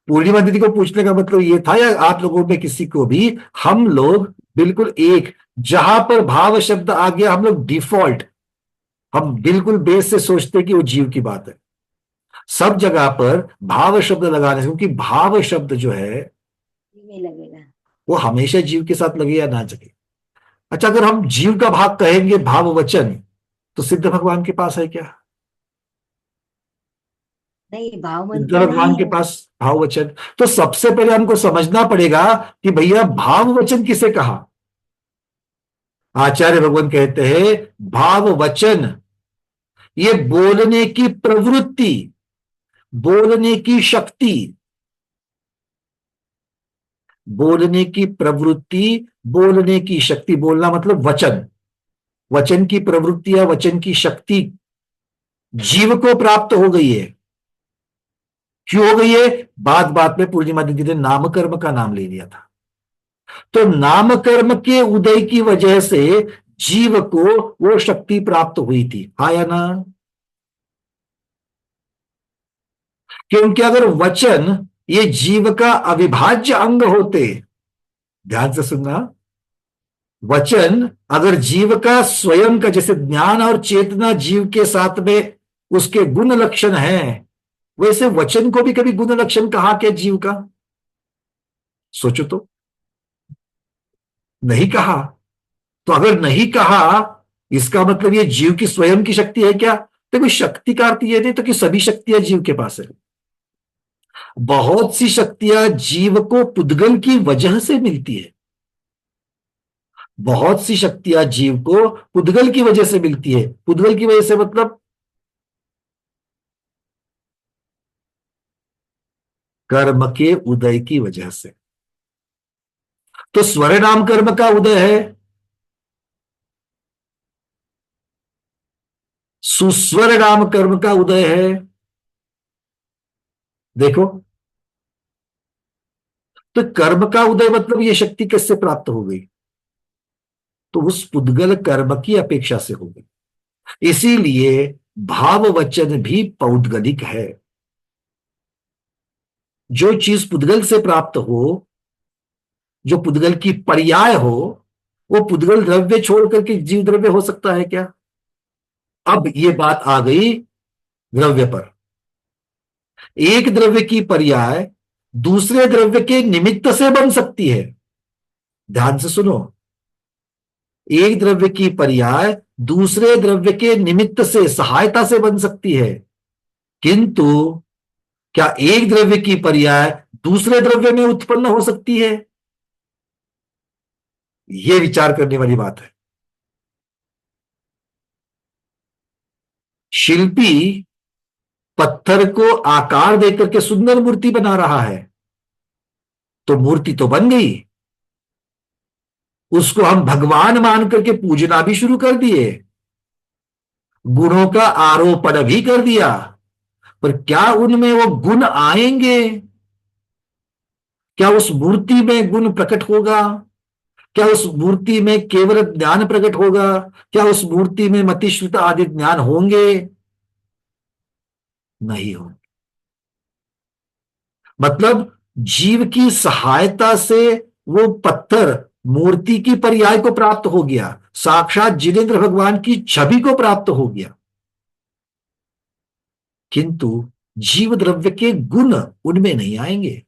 पूर्णिमा दीदी को पूछने का मतलब ये था, या आप लोगों में किसी को भी, हम लोग बिल्कुल एक, जहां पर भाव शब्द आ गया हम लोग डिफॉल्ट, हम बिल्कुल बेस से सोचते हैं कि वो जीव की बात है। सब जगह पर भाव शब्द लगाने से, क्योंकि भाव शब्द जो है जीव में लगेगा। वो हमेशा जीव के साथ लगे या ना लगे। अच्छा, अगर हम जीव का भाग कहेंगे भाव वचन, तो सिद्ध भगवान के पास है क्या? नहीं, भाव मन सिद्ध तो भगवान नहीं के है। पास भाव वचन। तो सबसे पहले हमको समझना पड़ेगा कि भैया भाव वचन किसे कहा। आचार्य भगवान कहते हैं भाव वचन ये बोलने की प्रवृत्ति, बोलने की शक्ति, बोलने की प्रवृत्ति, बोलने की शक्ति, बोलना मतलब वचन, वचन की प्रवृत्ति या वचन की शक्ति जीव को प्राप्त हो गई है। क्यों हो गई है? बात बात में पूर्णिमा दीदी ने नामकर्म का नाम ले लिया था। तो नामकर्म के उदय की वजह से जीव को वो शक्ति प्राप्त हुई थी, हाँ या ना? क्योंकि अगर वचन ये जीव का अविभाज्य अंग होते, ध्यान से सुनना, वचन अगर जीव का स्वयं का, जैसे ज्ञान और चेतना जीव के साथ में उसके गुण लक्षण है, वैसे वचन को भी कभी गुण लक्षण कहा क्या जीव का? सोचो तो, नहीं कहा। तो अगर नहीं कहा, इसका मतलब ये जीव की स्वयं की शक्ति है क्या? तो कोई शक्ति का अर्थ ये नहीं तो कि सभी शक्तियां जीव के पास है। बहुत सी शक्तियां जीव को पुद्गल की वजह से मिलती है। बहुत सी शक्तियां जीव को पुद्गल की वजह से मिलती है। पुद्गल की वजह से मतलब कर्म के उदय की वजह से। तो स्वर नाम कर्म का उदय है, सुस्वर नाम कर्म का उदय है। देखो, तो कर्म का उदय मतलब ये शक्ति किससे प्राप्त हो गई? तो उस पुद्गल कर्म की अपेक्षा से हो गई। इसीलिए भाव वचन भी पौद्गलिक है। जो चीज पुद्गल से प्राप्त हो, जो पुद्गल की पर्याय हो, वो पुद्गल द्रव्य छोड़ करके जीव द्रव्य हो सकता है क्या? अब ये बात आ गई द्रव्य पर। एक द्रव्य की पर्याय दूसरे द्रव्य के निमित्त से बन सकती है। ध्यान से सुनो, एक द्रव्य की पर्याय दूसरे द्रव्य के निमित्त से, सहायता से बन सकती है, किंतु क्या एक द्रव्य की पर्याय दूसरे द्रव्य में उत्पन्न हो सकती है? यह विचार करने वाली बात है। शिल्पी पत्थर को आकार देकर के सुंदर मूर्ति बना रहा है, तो मूर्ति तो बन गई, उसको हम भगवान मान करके पूजना भी शुरू कर दिए, गुणों का आरोपण भी कर दिया, पर क्या उनमें वो गुण आएंगे? क्या उस मूर्ति में गुण प्रकट होगा? क्या उस मूर्ति में केवल ज्ञान प्रकट होगा? क्या उस मूर्ति में मतिश्रुत आदि ज्ञान होंगे? नहीं होंगे। मतलब जीव की सहायता से वो पत्थर मूर्ति की पर्याय को प्राप्त हो गया, साक्षात जिनेंद्र भगवान की छवि को प्राप्त हो गया, किंतु जीव द्रव्य के गुण उनमें नहीं आएंगे।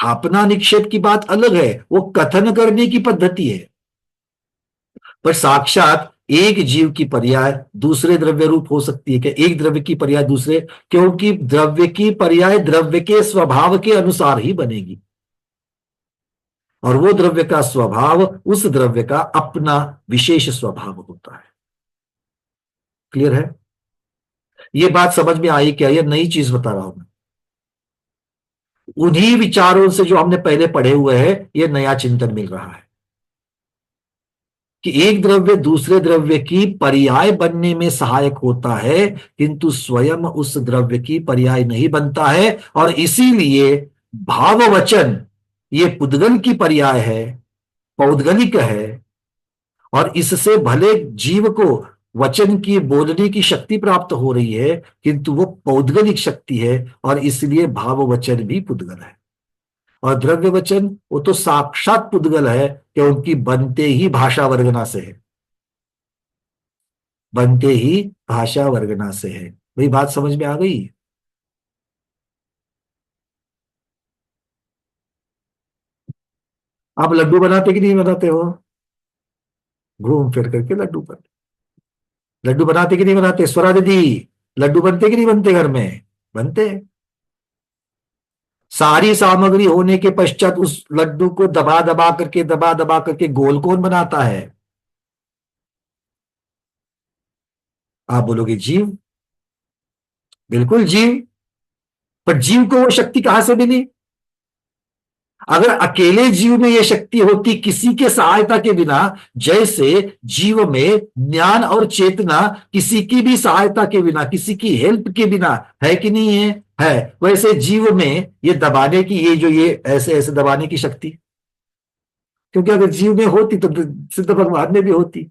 स्थापना निक्षेप की बात अलग है, वो कथन करने की पद्धति है। पर साक्षात एक जीव की पर्याय दूसरे द्रव्य रूप हो सकती है क्या? एक द्रव्य की पर्याय दूसरे, क्योंकि द्रव्य की पर्याय द्रव्य के स्वभाव के अनुसार ही बनेगी, और वो द्रव्य का स्वभाव उस द्रव्य का अपना विशेष स्वभाव होता है। क्लियर है? ये बात समझ में आई क्या? ये नई चीज बता रहा हूं मैं। उन्हीं विचारों से जो हमने पहले पढ़े हुए हैं, ये नया चिंतन मिल रहा है कि एक द्रव्य दूसरे द्रव्य की पर्याय बनने में सहायक होता है, किंतु स्वयं उस द्रव्य की पर्याय नहीं बनता है, और इसीलिए भाव वचन ये पुद्गल की पर्याय है, पौद्गलिक है, और इससे भले जीव को वचन की बोलने की शक्ति प्राप्त हो रही है, किंतु वो पौद्गलिक शक्ति है, और इसलिए भाव वचन भी पुद्गल है। और द्रव्य वचन वो तो साक्षात पुद्गल है कि उनकी बनते ही भाषा वर्गना से है, बनते ही भाषा वर्गना से है। वही बात समझ में आ गई? आप लड्डू बनाते कि नहीं बनाते हो? घूम फिर करके लड्डू बनते, लड्डू बनाते कि नहीं बनाते? स्वरा दीदी, लड्डू बनते कि नहीं बनते घर में? बनते। सारी सामग्री होने के पश्चात उस लड्डू को दबा दबा करके गोल कौन बनाता है? आप बोलोगे जीव। बिल्कुल जीव। पर जीव को वो शक्ति कहां से मिली? अगर अकेले जीव में यह शक्ति होती किसी के सहायता के बिना, जैसे जीव में ज्ञान और चेतना किसी की भी सहायता के बिना, किसी की हेल्प के बिना है कि नहीं है, वैसे जीव में ये दबाने की, ये ऐसे ऐसे दबाने की शक्ति, क्योंकि अगर जीव में होती तो सिद्ध भगवान में भी होती,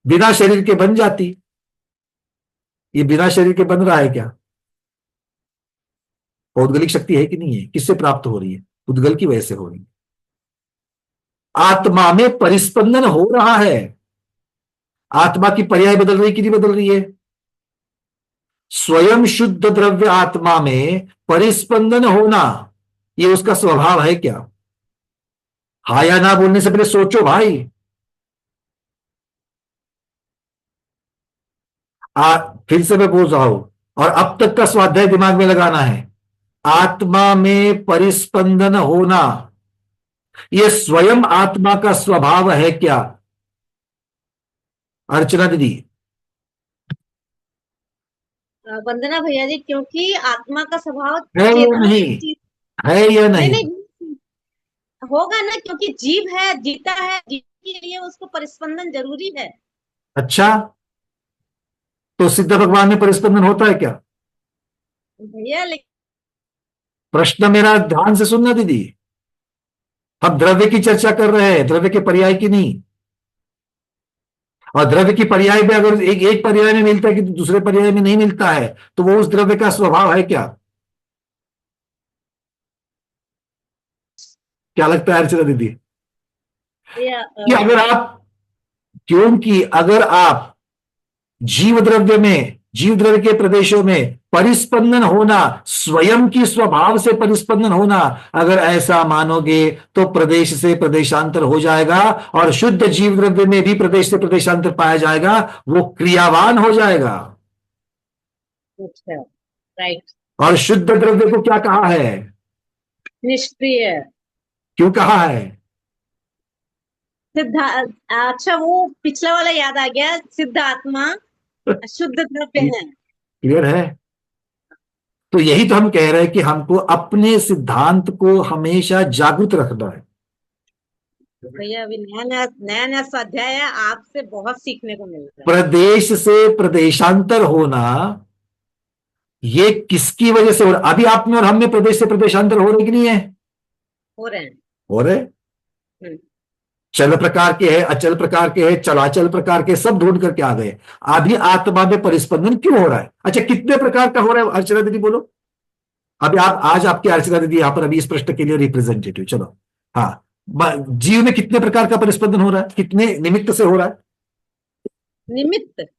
बिना शरीर के बन जाती। ये बिना शरीर के बन रहा है क्या? पौद्गलिक शक्ति है कि नहीं है? किससे प्राप्त हो रही है? पुद्गल की वजह से हो रही है। आत्मा में परिस्पंदन हो रहा है। आत्मा की पर्याय बदल रही कि नहीं बदल रही है? स्वयं शुद्ध द्रव्य आत्मा में परिस्पंदन होना, ये उसका स्वभाव है क्या? हा या ना बोलने से पहले सोचो भाई। फिर से मैं बोल रहा हूं, और अब तक का स्वाध्याय दिमाग में लगाना है। आत्मा में परिस्पंदन होना, यह स्वयं आत्मा का स्वभाव है क्या? अर्चना दीदी। वंदना भैया जी, क्योंकि आत्मा का स्वभाव है या चेतना नहीं? की है या नहीं नहीं? नहीं होगा ना, क्योंकि जीव है, जीता है, जीव के लिए उसको परिस्पंदन जरूरी है। अच्छा, तो सिद्ध भगवान में परिस्पंदन होता है क्या? भैया लेकिन प्रश्न मेरा ध्यान से सुनना दीदी। हम द्रव्य की चर्चा कर रहे हैं, द्रव्य के पर्याय की नहीं। और द्रव्य की पर्याय में अगर एक पर्याय में मिलता है कि दूसरे पर्याय में नहीं मिलता है, तो वो उस द्रव्य का स्वभाव है क्या? क्या लगता है अर्चना दीदी? भैया कि अगर आप, क्योंकि अगर आप जीव द्रव्य के प्रदेशों में परिस्पंदन होना, स्वयं की स्वभाव से परिस्पंदन होना, अगर ऐसा मानोगे तो प्रदेश से प्रदेशांतर हो जाएगा, और शुद्ध जीव द्रव्य में भी प्रदेश से प्रदेशांतर पाया जाएगा, वो क्रियावान हो जाएगा। अच्छा, राइट। और शुद्ध द्रव्य को क्या कहा है? निष्क्रिय। क्यों कहा है? सिद्धा अच्छा, वो पिछला वाला याद आ गया, सिद्ध आत्मा शुद्ध द्रव्य है। क्लियर है? तो यही तो हम कह रहे हैं कि हमको अपने सिद्धांत को हमेशा जागृत रखना है। भैया अभी नया नया स्वाध्याय है, आपसे बहुत सीखने को मिल रहा है। प्रदेश से प्रदेशांतर होना, ये किसकी वजह से हो रहा? अभी आप में और हम में प्रदेश से प्रदेशांतर हो रहे कि नहीं है? हो रहे हैं। हो रहे। चल प्रकार के है, अचल प्रकार के है, चलाचल प्रकार के, सब ढूंढ करके आ गए। अभी आत्मा में परिस्पंदन क्यों हो रहा है? अच्छा, कितने प्रकार का हो रहा है अर्चना दीदी बोलो? अभी आज आपकी अर्चना दीदी यहां पर अभी इस प्रश्न के लिए रिप्रेजेंटेटिव। चलो, हाँ, जीव में कितने प्रकार का परिस्पंदन हो रहा है? कितने निमित्त से हो रहा है? निमित्त?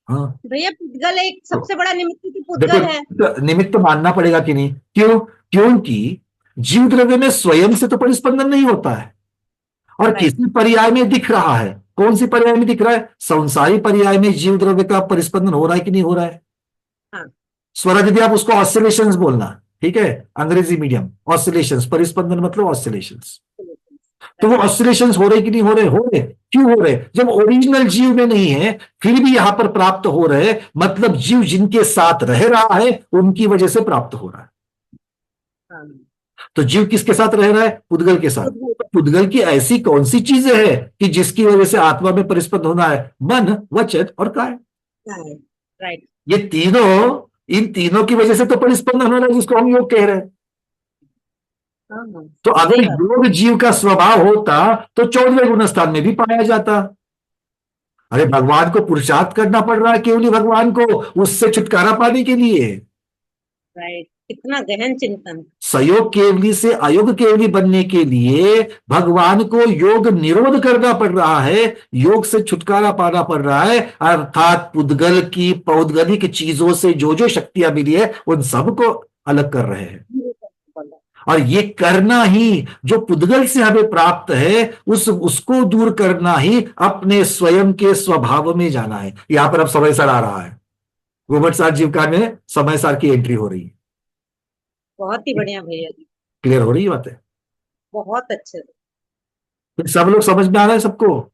हाँ भैया पुद्गल एक सबसे बड़ा निमित्त तो पुद्गल है। निमित्त मानना पड़ेगा कि नहीं? क्यों? क्योंकि जीव द्रव्य में स्वयं से तो परिस्पंदन नहीं होता है, और किसी पर्याय में दिख रहा है। कौन सी पर्याय में दिख रहा है? संसारी पर्याय में जीव द्रव्य का परिस्पंदन हो रहा है कि नहीं हो रहा है? स्वरा दीदी, आप उसको ऑसिलेशंस बोलना, ठीक है, अंग्रेजी मीडियम। ऑसिलेशंस, परिस्पंदन मतलब ऑसिलेशंस। तो वो ऑसिलेशंस हो रहे कि नहीं हो रहे? हो रहे। क्यों हो रहे? जब ओरिजिनल जीव में नहीं है फिर भी यहां पर प्राप्त हो रहे, मतलब जीव जिनके साथ रह रहा है उनकी वजह से प्राप्त हो रहा है। तो जीव किसके साथ रह रहा है? पुद्गल के साथ। पुद्गल की ऐसी कौन सी चीजें हैं कि जिसकी वजह से आत्मा में परिस्पंद होना है? मन, वचन और काय। राइट। ये तीनों, इन तीनों की वजह से तो परिस्पंदन हो रहा है, जिसको हम योग कह रहे हैं। तो अगर योग जीव का स्वभाव होता तो 14वें गुणस्थान में भी पाया जाता। अरे भगवान को पुरुषार्थ करना पड़ रहा है केवली भगवान को उससे छुटकारा पाने के लिए। राइट, कितना गहन चिंतन। सयोग केवली से अयोग केवली बनने के लिए भगवान को योग निरोध करना पड़ रहा है, योग से छुटकारा पाना पड़ रहा है, अर्थात पुद्गल की पौद्गलिक चीजों से जो जो शक्तियां मिली है उन सबको अलग कर रहे हैं। और ये करना ही जो पुद्गल से हमें प्राप्त है उसको दूर करना ही अपने स्वयं के स्वभाव में जाना है। यहां पर अब समय सार आ रहा है, गोबर सार जीवका में समय सार की एंट्री हो रही है। बहुत ही बढ़िया भैया जी, क्लियर हो रही है बातें? बहुत अच्छे। तो सब लोग समझ में आ रहा है सबको?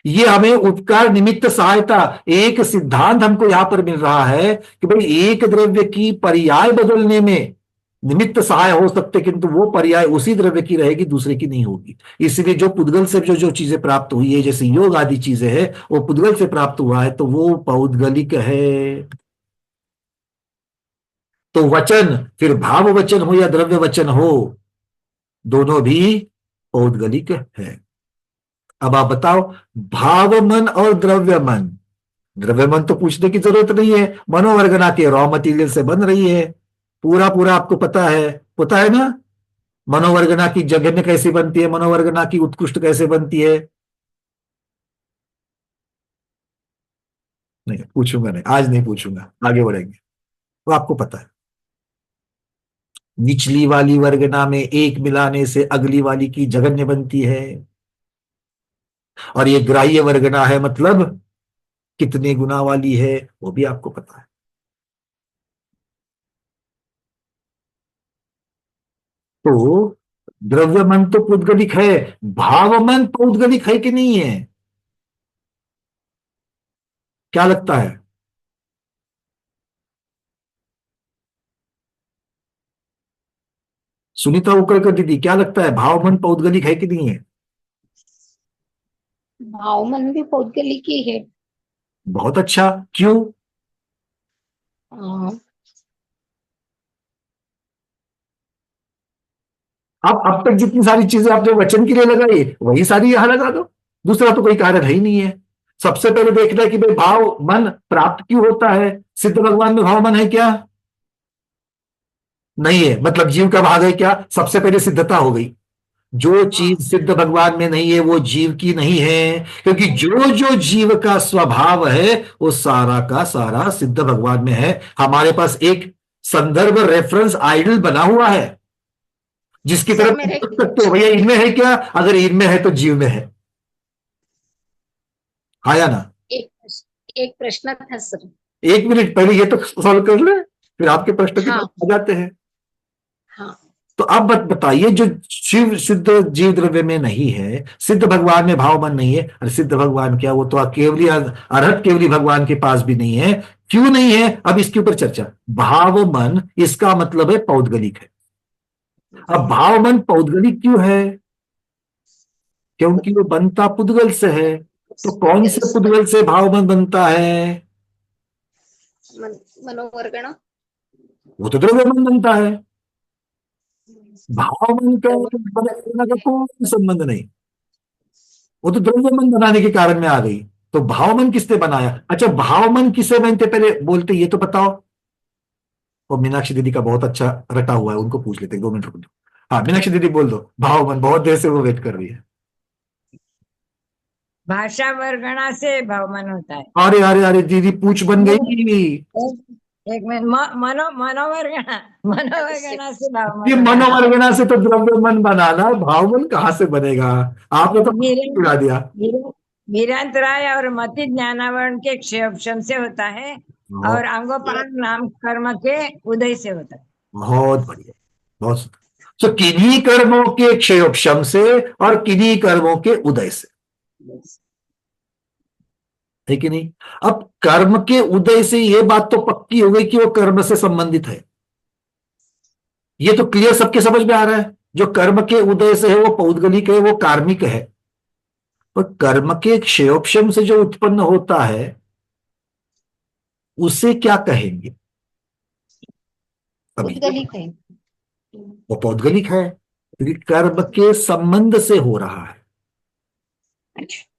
ये हमें उपकार निमित्त सहायता, एक सिद्धांत हमको यहां पर मिल रहा है कि भाई एक द्रव्य की पर्याय बदलने में निमित्त सहाय हो सकते, किंतु वो पर्याय उसी द्रव्य की रहेगी, दूसरे की नहीं होगी। इसलिए जो पुद्गल से जो जो चीजें प्राप्त हुई है, जैसे योग आदि चीजें हैं, वो पुद्गल से प्राप्त हुआ है तो वो पौद्गलिक है। तो वचन, फिर भाव वचन हो या द्रव्य वचन हो, दोनों भी पौद्गलिक है। अब आप बताओ, भाव मन और द्रव्य मन। द्रव्य मन तो पूछने की जरूरत नहीं है, मनोवर्गना के रॉ मटेरियल से बन रही है, पूरा पूरा आपको पता है ना? मनोवर्गना की जघन्य कैसे बनती है, मनोवर्गना की उत्कृष्ट कैसे बनती है? नहीं पूछूंगा, नहीं आज नहीं पूछूंगा, आगे बढ़ेंगे, वो आपको पता है। निचली वाली वर्गना में एक मिलाने से अगली वाली की जघन्य बनती है, और ये ग्राह्य वर्गना है, मतलब कितने गुना वाली है वो भी आपको पता है। तो द्रव्य मन तो पौद्गलिक है, भाव मन पौद्गलिक है कि नहीं है? क्या लगता है? सुनीता उकड़कर दीदी, क्या लगता है, भाव मन पौद्गलिक है कि नहीं है? भाव मन भी पौद्गलिक ही है। बहुत अच्छा, क्यों? अब तक जितनी सारी चीजें आपने वचन के लिए लगाई वही सारी यहां लगा दो, दूसरा तो कोई कारण है ही नहीं है। सबसे पहले देखना है कि भाई भाव मन प्राप्त क्यों होता है। सिद्ध भगवान में भाव मन है क्या? नहीं है, मतलब जीव का भाग है क्या? सबसे पहले सिद्धता हो गई। जो चीज सिद्ध भगवान में नहीं है वो जीव की नहीं है, क्योंकि जो जो जीव का स्वभाव है वो सारा का सारा सिद्ध भगवान में है। हमारे पास एक संदर्भ रेफरेंस आइडल बना हुआ है जिसकी तरफ देख सकते हो, भैया इनमें है क्या? अगर इनमें है तो जीव में है, आया ना? एक प्रश्न था सर। 1 मिनट पहले ये तो सॉल्व कर ले, फिर आपके प्रश्न की तरफ आ जाते हैं। हाँ। तो अब बताइए, जो शिव सिद्ध जीव द्रव्य में नहीं है, सिद्ध भगवान में भाव मन नहीं है, और सिद्ध भगवान क्या, वो तो केवली अर्हत केवली भगवान के पास भी नहीं है। क्यों नहीं है? अब इसके ऊपर चर्चा। भाव मन इसका मतलब है पौद्गलिक है। अब भाव मन पौद्गलिक क्यों है? क्योंकि वो बनता पुद्गल से है। तो कौन से पुद्गल से भाव मन बनता है? मनोवर्गणा। वो तो द्रव्य मन बनता है। भाव मन का कोई संबंध नहीं, वो तो द्रव्य मन बनाने के कारण में आ गई। तो भाव मन किसने बनाया? अच्छा, भाव मन किसे बनते पहले बोलते ये तो बताओ। और मीनाक्षी दीदी का बहुत अच्छा रटा हुआ है, उनको पूछ लेते, 2 मिनट रुक दो। हाँ मीनाक्षी दीदी बोल दो, भाव मन, बहुत देर से वो वेट कर रही है। भाषा वर्गणा से भावमन होता है। अरे अरे अरे दीदी पूछ बन गई। एक मिनट मनोवर्गणा से भाव ये मन बना। मनोवर्गणा से तो द्रव्य मन बनाना, भाव मन कहाँ से बनेगा? आपने तो उड़ा दिया। वीरांतराय और मति ज्ञानावरण के क्षयपशम से होता है और अंगोपान नाम कर्म के उदय से होता है। बहुत बढ़िया, बहुत सुंदर। तो किन्हीं कर्मों के क्षयोपशम से और किन्हीं कर्मों के उदय से, है कि नहीं? अब कर्म के उदय से यह बात तो पक्की हो गई कि वो कर्म से संबंधित है, ये तो क्लियर सबके समझ में आ रहा है। जो कर्म के उदय से है वो पौद्गलिक है, वो कार्मिक है। पर कर्म के क्षयोपशम से जो उत्पन्न होता है उसे क्या कहेंगे? अभी पौद्गलिक है। वो पौद्गलिक है क्योंकि कर्म के संबंध से हो रहा है।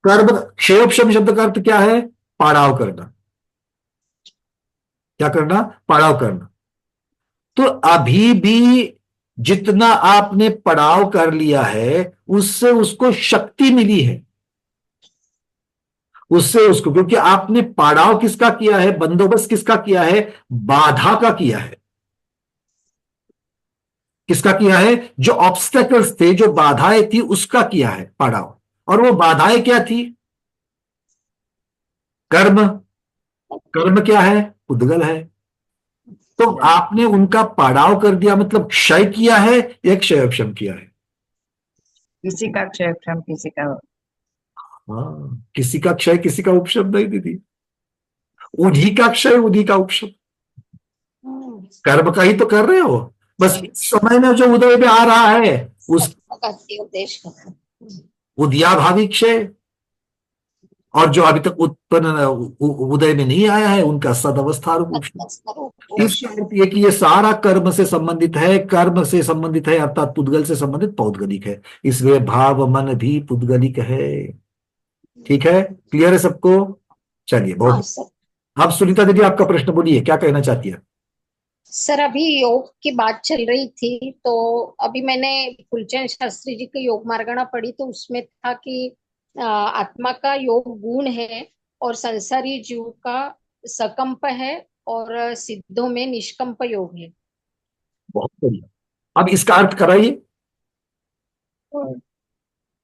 कर्म क्षयोपशम शब्द का अर्थ क्या है? पाड़ाव करना। क्या करना? पड़ाव करना। तो अभी भी जितना आपने पड़ाव कर लिया है उससे उसको शक्ति मिली है, उससे उसको, क्योंकि आपने पड़ाव किसका किया है? बंदोबस्त किसका किया है? बाधा का किया है। किसका किया है? जो ऑब्स्टेकल्स थे, जो बाधाएं थी, उसका किया है पड़ाव। और वो बाधाएं क्या थी? कर्म। कर्म क्या है? उद्गल है। तो आपने उनका पड़ाव कर दिया, मतलब क्षय किया है या क्षयोपशम किया है? किसी का क्षयपशम, किसी का हाँ, किसी का क्षय किसी का उपशम नहीं दीदी, उन्हीं का क्षय उन्हीं का उपशम। कर्म का ही तो कर रहे हो, बस इस समय में जो उदय में आ रहा है उस उदयाभावी क्षय, और जो अभी तक उत्पन्न उदय में नहीं आया है उनका सदवस्था रूप उपशम। इसका अर्थ ये कि ये सारा कर्म से संबंधित है, कर्म से संबंधित है अर्थात पुद्गल से संबंधित पौद्गलिक है, इसलिए भाव मन भी पुद्गलिक है। ठीक है, क्लियर है सबको? चलिए, बहुत। अब सुनीता दीदी आपका प्रश्न बोलिए, क्या कहना चाहती है? सर अभी योग की बात चल रही थी, तो अभी मैंने फूलचंद शास्त्री जी की योग मार्गणा पढ़ी, तो उसमें था कि आत्मा का योग गुण है और संसारी जीव का सकंप है और सिद्धों में निष्कंप योग है। बहुत बढ़िया। अब इसका अर्थ कराइए।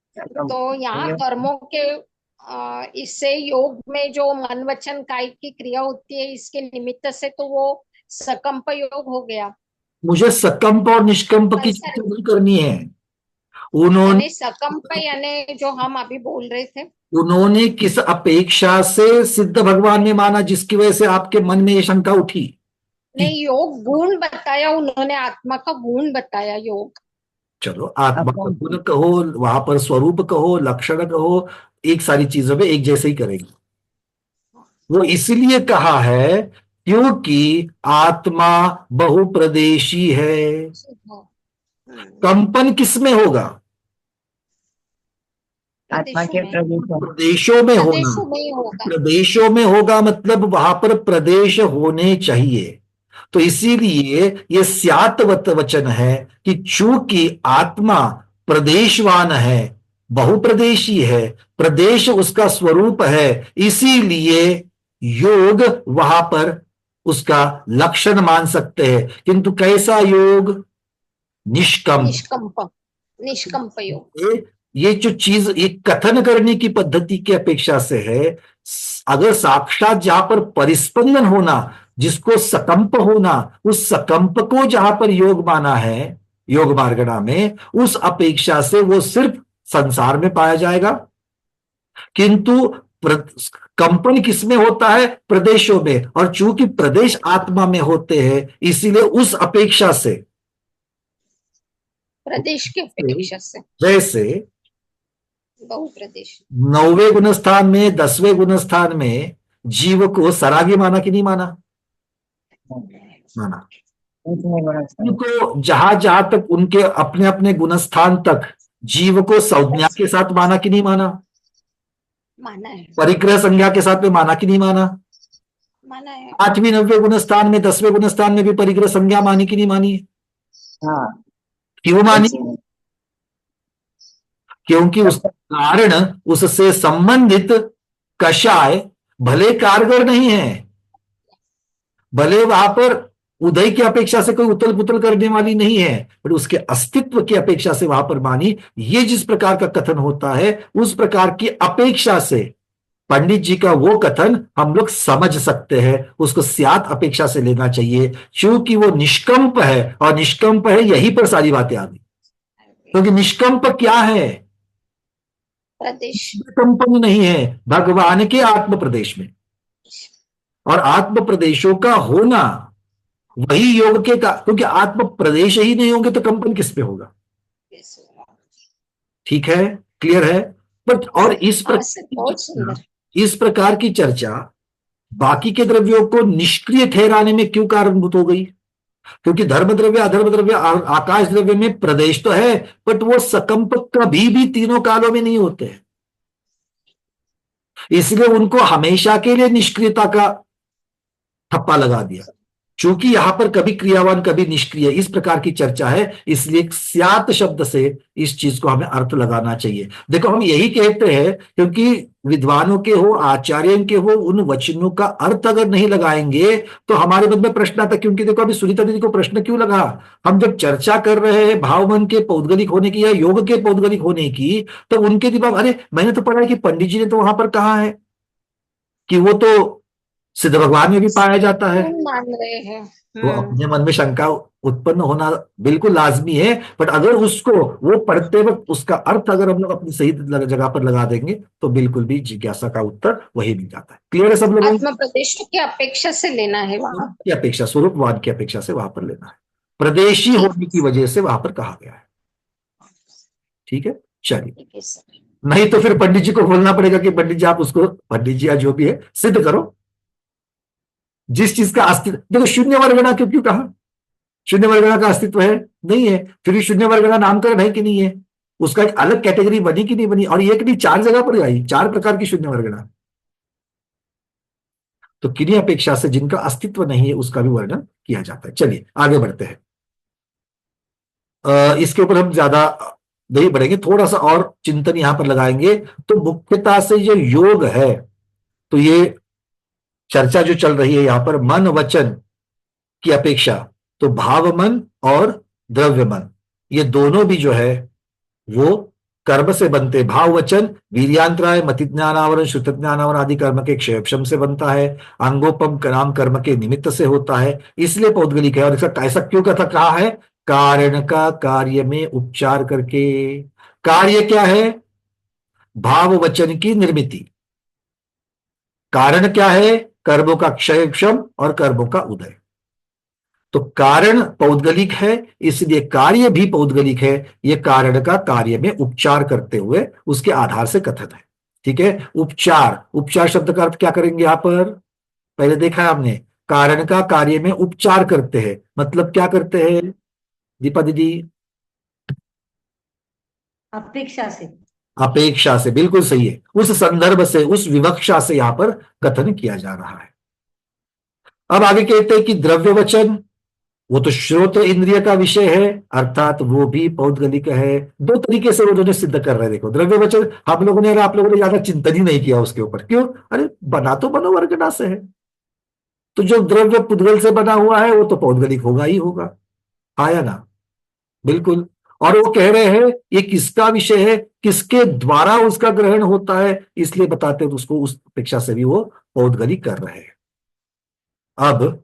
तो यहाँ कर्मों के इससे योग में जो मन वचन काय की क्रिया होती है, इसके निमित्त से तो वो सकंप योग हो गया। मुझे सकंप और निष्कंप की चर्चा नहीं करनी है। उन्होंने सकंप यानी जो हम अभी बोल रहे थे, उन्होंने किस अपेक्षा से सिद्ध भगवान ने माना जिसकी वजह से आपके मन में ये शंका उठी? नहीं, योग गुण बताया उन्होंने, आत्मा का गुण बताया योग। चलो, आत्मा का गुण कहो, वहां पर स्वरूप कहो, लक्षण कहो, एक सारी चीजों में एक जैसे ही करेंगे। वो इसलिए कहा है क्योंकि आत्मा बहुप्रदेशी है। कंपन किसमें होगा? आत्मा के प्रदेशों में होना। प्रदेशों में होगा मतलब वहां पर प्रदेश होने चाहिए। तो इसीलिए ये स्यातवत वचन है कि चूंकि आत्मा प्रदेशवान है, बहुप्रदेशी है, प्रदेश उसका स्वरूप है, इसीलिए योग वहां पर उसका लक्षण मान सकते हैं। किंतु कैसा योग? निष्कंप। निष्कंप योग। ये जो चीज ये कथन करने की पद्धति की अपेक्षा से है, अगर साक्षात जहां पर परिस्पंदन होना, जिसको सकंप होना, उस सकंप को जहां पर योग माना है योग मार्गणा में, उस अपेक्षा से वो सिर्फ संसार में पाया जाएगा। किंतु कंपन किसमें होता है? प्रदेशों में। और चूंकि प्रदेश आत्मा में होते हैं, इसीलिए उस अपेक्षा से, प्रदेश की अपेक्षा से, जैसे बहुप्रदेश 9वें गुणस्थान में 10वें गुणस्थान में जीव को सरागी माना कि नहीं माना? माना। उनको जहां जहां तक उनके अपने अपने गुणस्थान तक जीव को संज्ञा के साथ माना कि नहीं माना? माना है। परिग्रह संज्ञा के साथ में माना कि नहीं माना? माना है। 8वीं 9वें गुणस्थान में 10वें गुणस्थान में भी परिग्रह संज्ञा मानी कि नहीं मानी? क्यों मानी? क्योंकि उसका कारण उससे संबंधित कषाय भले कारगर नहीं है, भले वहां पर उदय की अपेक्षा से कोई उथल पुथल करने वाली नहीं है, पर उसके अस्तित्व की अपेक्षा से वहां पर मानी। ये जिस प्रकार का कथन होता है उस प्रकार की अपेक्षा से पंडित जी का वो कथन हम लोग समझ सकते हैं, उसको स्यात अपेक्षा से लेना चाहिए, क्योंकि वो निष्कंप है, और निष्कंप है यहीं पर सारी बातें आ गई। क्योंकि निष्कंप क्या है? प्रदेश कंपन नहीं है भगवान के आत्म प्रदेश में, और आत्म प्रदेशों का होना वही योग के का, क्योंकि आत्म प्रदेश ही नहीं होंगे तो कंपन किस पे होगा? ठीक है, क्लियर है? बट और बहुत सुंदर। इस प्रकार की चर्चा बाकी के द्रव्यों को निष्क्रिय ठहराने में क्यों कारणभूत हो गई? क्योंकि धर्म द्रव्य, अधर्म द्रव्य, आकाश द्रव्य में प्रदेश तो है, बट वो सकंप कभी भी तीनों कालों में नहीं होते हैं, इसलिए उनको हमेशा के लिए निष्क्रियता का ठप्पा लगा दिया। चूंकि यहां पर कभी क्रियावान कभी निष्क्रिय, इस प्रकार की चर्चा है, इसलिए स्यात शब्द से इस चीज को हमें अर्थ लगाना चाहिए। देखो, हम यही कहते हैं, क्योंकि विद्वानों के हो, आचार्यों के हो, उन वचनों का अर्थ अगर नहीं लगाएंगे तो हमारे मन में प्रश्न आता। क्योंकि देखो, अभी सुनीता दीदी को प्रश्न क्यों लगा? हम जब चर्चा कर रहे हैं भाव मन के पौद्गलिक होने की या योग के पौद्गलिक होने की, तो उनके दिमाग, अरे मैंने तो पढ़ा है कि पंडित जी ने तो वहां पर कहा है कि वो तो सिद्ध भगवान में भी पाया जाता है। मान रहे हैं। तो अपने मन में शंका उत्पन्न होना बिल्कुल लाजमी है, बट अगर उसको वो पढ़ते वक्त उसका अर्थ अगर हम लोग अपनी सही जगह पर लगा देंगे तो बिल्कुल भी जिज्ञासा का उत्तर वही मिल जाता है। क्लियर है सब लोगों को? आत्म प्रदेशों की अपेक्षा से लेना है वहां की अपेक्षा, स्वरूपवाद की अपेक्षा से वहां पर लेना है, प्रदेशी होने की वजह से वहां पर कहा गया है। ठीक है, चलिए। नहीं तो फिर पंडित जी को बोलना पड़ेगा कि पंडित जी आप उसको, पंडित जी या जो भी है, सिद्ध करो जिस चीज का अस्तित्व। देखो, शून्य वर्गणा क्यों क्यों कहा? शून्य वर्गणा का अस्तित्व है? नहीं है। फिर भी शून्य वर्गणा नामकरण है कि नहीं है? उसका एक अलग कैटेगरी बनी कि नहीं बनी? और एक नहीं, 4 जगह पर आई, 4 प्रकार की शून्य वर्गणा। तो किन्हीं अपेक्षा से जिनका अस्तित्व नहीं है उसका भी वर्णन किया जाता है। चलिए आगे बढ़ते हैं। इसके ऊपर हम ज्यादा नहीं बढ़ेंगे, थोड़ा सा और चिंतन यहां पर लगाएंगे। तो मुख्यतः से जो योग है, तो ये चर्चा जो चल रही है यहां पर मन वचन की अपेक्षा, तो भाव मन और द्रव्य मन, ये दोनों भी जो है वो कर्म से बनते। भाव वचन वीर्यांतराय, मतिज्ञानावरण, श्रुतज्ञानावरण आदि कर्म के क्षेपशम से बनता है, अंगोपम नाम कर्म के निमित्त से होता है, इसलिए पौद्गलिक है। और इसका ऐसा क्यों कहा है? कारण का कार्य में उपचार करके। कार्य क्या है? भाव वचन की निर्मिति। कारण क्या है? कर्मों का क्षयक्षम और कर्मों का उदय। तो कारण पौद्गलिक है, इसलिए कार्य भी पौद्गलिक है। यह कारण का कार्य में उपचार करते हुए उसके आधार से कथन है। ठीक है, उपचार, उपचार शब्द का अर्थ क्या करेंगे यहां पर? पहले देखा है हमने, कारण का कार्य में उपचार करते हैं, मतलब क्या करते हैं दीपा दीदी? अपेक्षा से। अपेक्षा से, बिल्कुल सही है। उस संदर्भ से, उस विवक्षा से यहां पर कथन किया जा रहा है। अब आगे कहते हैं कि द्रव्य वचन, वो तो श्रोत इंद्रिय का विषय है, अर्थात वो भी पौद्गलिक है। 2 तरीके से उन्होंने सिद्ध कर रहे हैं। देखो, द्रव्य वचन हम लोगों ने, आप लोगों ने ज्यादा चिंतन ही नहीं किया उसके ऊपर। क्यों? अरे बना तो मनोवर्गना से है, तो जो द्रव्य पुद्गल से बना हुआ है वो तो पौद्गलिक होगा ही होगा। आया ना? बिल्कुल। और वो कह रहे हैं ये किसका विषय है, किसके द्वारा उसका ग्रहण होता है, इसलिए बताते हैं उसको उस अपेक्षा से भी वो पौद्गलिक कर रहे हैं। अब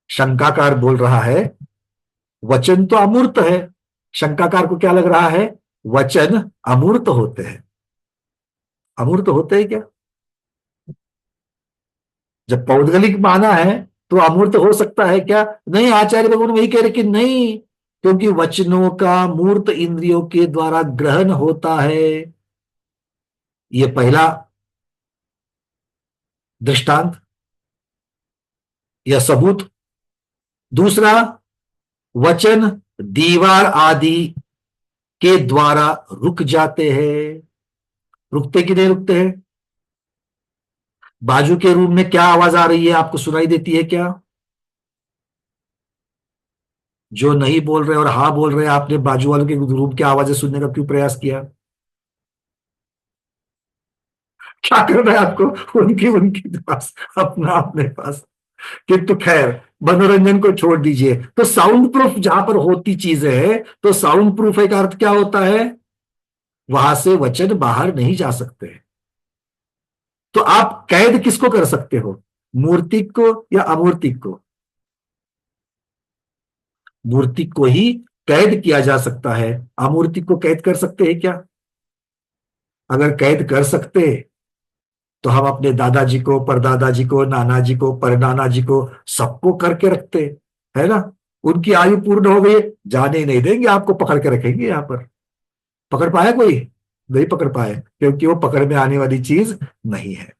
शंकाकार बोल रहा है वचन तो अमूर्त है। शंकाकार को क्या लग रहा है? वचन अमूर्त होते हैं। अमूर्त होते हैं क्या? जब पौद्गलिक माना है तो अमूर्त हो सकता है क्या? नहीं, आचार्य भगवान वही कह रहे कि नहीं, क्योंकि वचनों का मूर्त इंद्रियों के द्वारा ग्रहण होता है। ये पहला दृष्टांत या सबूत। दूसरा, वचन दीवार आदि के द्वारा रुक जाते हैं। रुकते कि नहीं रुकते हैं? बाजू के रूम में क्या आवाज आ रही है, आपको सुनाई देती है क्या? जो नहीं बोल रहे और हाँ बोल रहे, आपने बाजू वालों के रूम की आवाजें सुनने का क्यों प्रयास किया? क्या करना है आपको? उनके उनके पास, अपना अपने पास। किंतु खैर मनोरंजन को छोड़ दीजिए। तो साउंड प्रूफ जहां पर होती चीजें है, तो साउंड प्रूफ एक अर्थ क्या होता है, वहां से वचन बाहर नहीं जा सकते। तो आप कैद किसको कर सकते हो, मूर्तिक को या अमूर्तिक को? मूर्तिक को ही कैद किया जा सकता है, अमूर्तिक को कैद कर सकते हैं क्या? अगर कैद कर सकते तो हम अपने दादाजी को, परदादा को, नाना जी को, परनाना जी को, सबको करके रखते, है ना। उनकी आयु पूर्ण हो गई, जाने नहीं देंगे, आपको पकड़ के रखेंगे यहां पर। पकड़ पाया कोई? नहीं पकड़ पाए, क्योंकि वो पकड़ में आने वाली चीज नहीं है।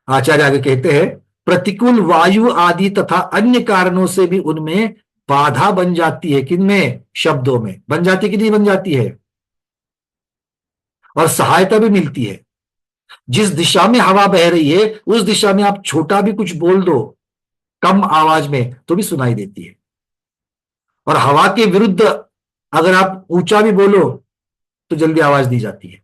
आचार्य आगे कहते हैं, प्रतिकूल वायु आदि तथा अन्य कारणों से भी उनमें बाधा बन जाती है। किनमें? शब्दों में बन जाती कि नहीं बन जाती है? और सहायता भी मिलती है। जिस दिशा में हवा बह रही है उस दिशा में आप छोटा भी कुछ बोल दो कम आवाज में तो भी सुनाई देती है, और हवा के विरुद्ध अगर आप ऊंचा भी बोलो तो जल्दी आवाज दी जाती है।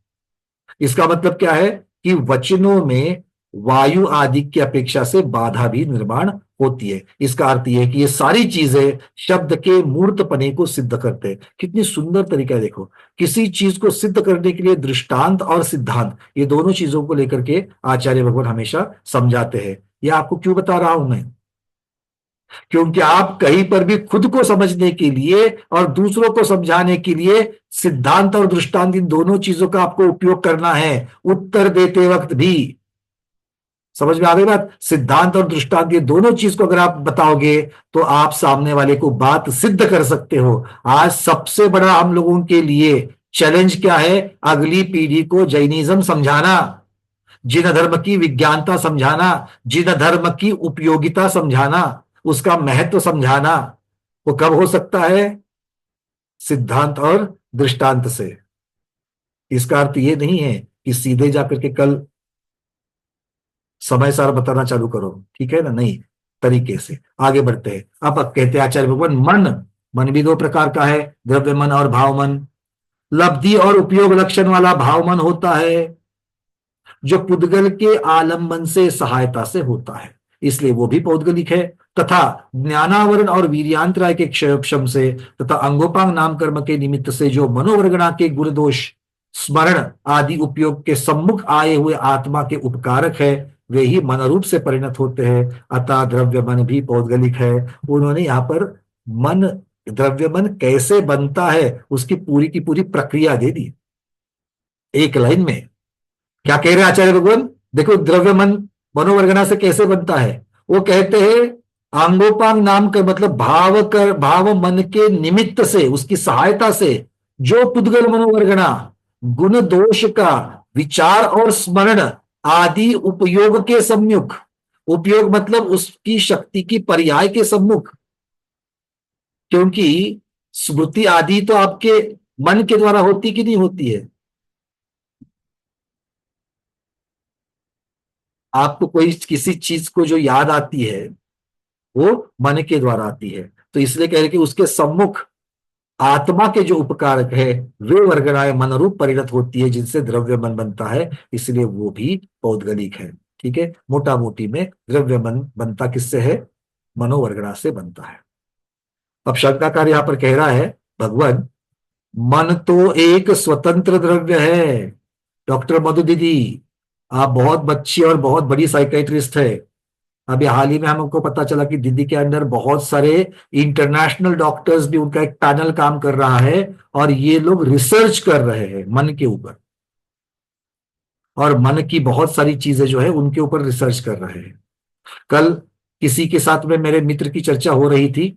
इसका मतलब क्या है कि वचनों में वायु आदि की अपेक्षा से बाधा भी निर्माण होती है। इसका अर्थ यह है कि ये सारी चीजें शब्द के मूर्तपने को सिद्ध करते हैं। कितनी सुंदर तरीका है, देखो, किसी चीज को सिद्ध करने के लिए दृष्टांत और सिद्धांत, ये दोनों चीजों को लेकर के आचार्य भगवान हमेशा समझाते हैं। ये आपको क्यों बता रहा हूं मैं? क्योंकि आप कहीं पर भी खुद को समझने के लिए और दूसरों को समझाने के लिए सिद्धांत और दृष्टांत, इन दोनों चीजों का आपको उपयोग करना है। उत्तर देते वक्त भी समझ में आ गई बात? सिद्धांत और दृष्टांत, ये दोनों चीज को अगर आप बताओगे तो आप सामने वाले को बात सिद्ध कर सकते हो। आज सबसे बड़ा हम लोगों के लिए चैलेंज क्या है? अगली पीढ़ी को जैनिज्म समझाना, जिन धर्म की विज्ञानता समझाना, जिन धर्म की उपयोगिता समझाना, उसका महत्व समझाना। वो कब हो सकता है? सिद्धांत और दृष्टांत से। इसका अर्थ ये नहीं है कि सीधे जाकर के कल समय सार बताना चालू करो, ठीक है ना, नहीं, तरीके से आगे बढ़ते हैं। अब कहते हैं आचार्य भगवान, मन भी दो प्रकार का है, द्रव्य मन और भाव मन। लब्धि और उपयोग लक्षण वाला भाव मन होता है जो पुद्गल के आलंबन से, सहायता से होता है, इसलिए वो भी पौद्गलिक है। तथा ज्ञानावरण और वीर्यांतराय के क्षयोपशम से तथा अंगोपांग नाम कर्म के निमित्त से जो मनोवर्गणा के गुण दोष स्मरण आदि उपयोग के सम्मुख आए हुए आत्मा के उपकारक है, वे ही मनरूप से परिणत होते हैं। अतः द्रव्य मन भी पौद्गलिक है। उन्होंने यहाँ पर मन, द्रव्य मन कैसे बनता है उसकी पूरी की पूरी प्रक्रिया दे दी एक लाइन में। क्या कह रहे हैं आचार्य भगवान? देखो, द्रव्य मन मनोवर्गणा से कैसे बनता है। वो कहते हैं आंगोपांग नाम का मतलब भाव मन के निमित्त से, उसकी सहायता से जो पुद्गल मनोवर्गणा गुण दोष का विचार और स्मरण आदि उपयोग के सम्मुख, उपयोग मतलब उसकी शक्ति की पर्याय के सम्मुख, क्योंकि स्मृति आदि तो आपके मन के द्वारा होती कि नहीं होती है? आपको कोई किसी चीज को जो याद आती है वो मन के द्वारा आती है, तो इसलिए कह रहे कि उसके सम्मुख आत्मा के जो उपकारक है वे वर्गणाएं मनरूप परिणत होती है, जिनसे द्रव्य मन बनता है, इसलिए वो भी पौद्गलिक है। ठीक है, मोटा मोटी में द्रव्य मन बनता किससे है? मनोवर्गणा से बनता है। अब शंकाकार यहां पर कह रहा है, भगवान मन तो एक स्वतंत्र द्रव्य है। डॉक्टर मधु दीदी, आप बहुत अच्छी और बहुत बड़ी साइकेट्रिस्ट है। अभी हाल ही में हमको पता चला कि दिल्ली के अंदर बहुत सारे इंटरनेशनल डॉक्टर्स भी, उनका एक पैनल काम कर रहा है और ये लोग रिसर्च कर रहे हैं मन के ऊपर, और मन की बहुत सारी चीजें जो है उनके ऊपर रिसर्च कर रहे हैं। कल किसी के साथ में मेरे मित्र की चर्चा हो रही थी,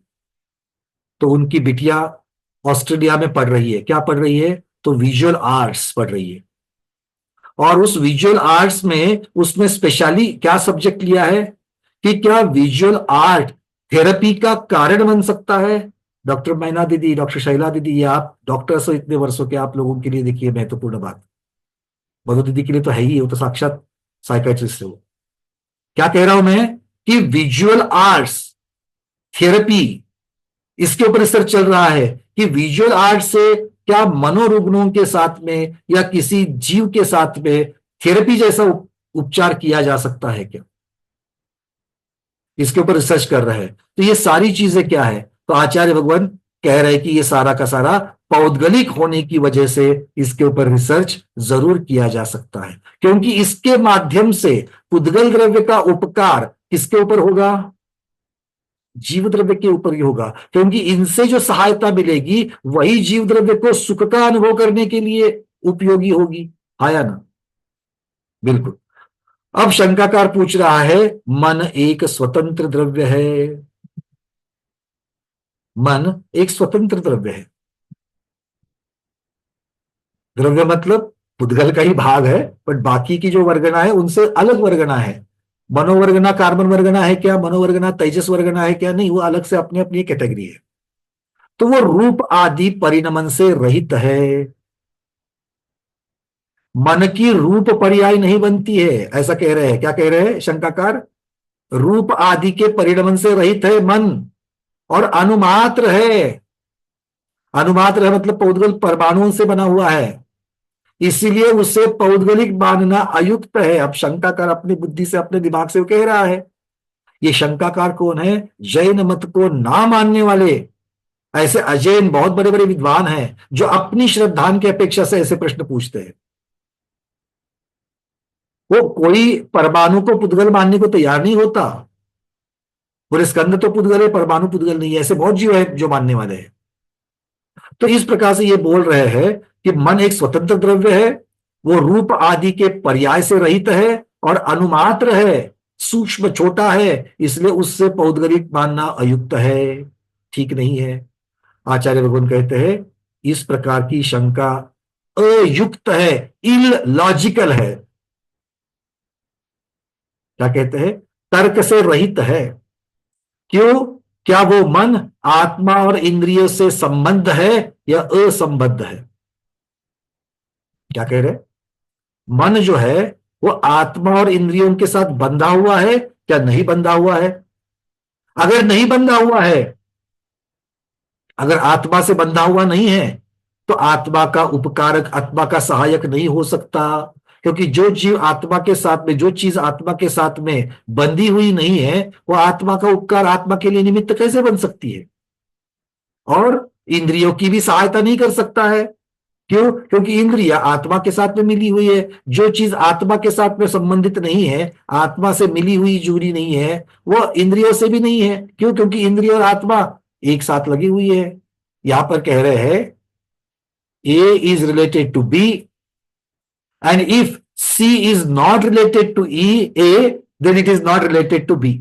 तो उनकी बिटिया ऑस्ट्रेलिया में पढ़ रही है। क्या पढ़ रही है? तो विजुअल आर्ट्स पढ़ रही है, और उस विजुअल आर्ट्स में उसने स्पेशली क्या सब्जेक्ट लिया है कि क्या विजुअल आर्ट थेरेपी का कारण बन सकता है। डॉक्टर मैना दीदी, डॉक्टर शैला दीदी, ये आप डॉक्टर्स हो इतने वर्षों के, आप लोगों के लिए देखिए महत्वपूर्ण बात, मधु दीदी के लिए तो है ही, वो तो साक्षात साइकेट्रिस्ट है। वो क्या कह रहा हूं मैं कि विजुअल आर्ट्स थेरेपी, इसके ऊपर रिसर्च चल रहा है कि विजुअल आर्ट से क्या मनोरुग्णों के साथ में या किसी जीव के साथ में थेरेपी जैसा उपचार किया जा सकता है क्या। इसके ऊपर रिसर्च कर रहे हैं। तो ये सारी चीजें क्या है, तो आचार्य भगवान कह रहे हैं कि ये सारा का सारा पौद्गलिक होने की वजह से इसके ऊपर रिसर्च जरूर किया जा सकता है, क्योंकि इसके माध्यम से पुद्गल द्रव्य का उपकार किसके ऊपर होगा, जीव द्रव्य के ऊपर ही होगा, क्योंकि इनसे जो सहायता मिलेगी वही जीव द्रव्य को सुख का अनुभव करने के लिए उपयोगी होगी, हाँ या ना? बिल्कुल। अब शंकाकार पूछ रहा है, मन एक स्वतंत्र द्रव्य है, मन एक स्वतंत्र द्रव्य है। द्रव्य मतलब पुद्गल का ही भाग है, बट बाकी की जो वर्गना है उनसे अलग वर्गना है। मनोवर्गना कार्बन वर्गना है क्या, मनोवर्गना तेजस वर्गना है क्या, नहीं, वो अलग से अपनी अपनी कैटेगरी है। तो वो रूप आदि परिणमन से रहित है। मन की रूप पर्याय नहीं बनती है, ऐसा कह रहे हैं। क्या कह रहे हैं शंकाकार? रूप आदि के परिणमन से रहित है मन, और अनुमात्र है। अनुमात्र है मतलब पौद्गल परमाणुओं से बना हुआ है, इसीलिए उसे पौद्गलिक मानना अयुक्त है। अब शंकाकार अपनी बुद्धि से अपने दिमाग से वो कह रहा है। ये शंकाकार कौन है? जैन मत को ना मानने वाले ऐसे अजैन बहुत बड़े बड़े विद्वान हैं जो अपनी श्रद्धान की अपेक्षा से ऐसे प्रश्न पूछते हैं। वो कोई परमाणु को पुद्गल मानने को तैयार नहीं होता। पूरे स्कंद तो पुद्गल है, परमाणु पुद्गल नहीं है, ऐसे बहुत जीव है जो मानने वाले हैं। तो इस प्रकार से ये बोल रहे हैं कि मन एक स्वतंत्र द्रव्य है, वो रूप आदि के पर्याय से रहित है और अनुमात्र है, सूक्ष्म छोटा है, इसलिए उससे पौद्गलिक मानना अयुक्त है, ठीक नहीं है। आचार्य भगवान कहते हैं इस प्रकार की शंका अयुक्त है, इलॉजिकल है। क्या कहते हैं? तर्क से रहित है। क्यों? क्या वो मन आत्मा और इंद्रियों से संबद्ध है या असंबद्ध है? क्या कह रहे? मन जो है वो आत्मा और इंद्रियों के साथ बंधा हुआ है क्या नहीं बंधा हुआ है? अगर नहीं बंधा हुआ है, अगर आत्मा से बंधा हुआ नहीं है, तो आत्मा का उपकारक, आत्मा का सहायक नहीं हो सकता, क्योंकि जो जीव आत्मा के साथ में, जो चीज आत्मा के साथ में बंधी हुई नहीं है, वो आत्मा का उपकार, आत्मा के लिए निमित्त कैसे बन सकती है? और इंद्रियों की भी सहायता नहीं कर सकता है। क्यों? क्योंकि इंद्रिया आत्मा के साथ में मिली हुई है। जो चीज आत्मा के साथ में संबंधित नहीं है, आत्मा से मिली हुई, जुड़ी नहीं है, वो इंद्रियों से भी नहीं है। क्यों? क्योंकि इंद्रिय और आत्मा एक साथ लगी हुई है। यहां पर कह रहे हैं A is related to B, and if C is not related to A, then it is not related to B.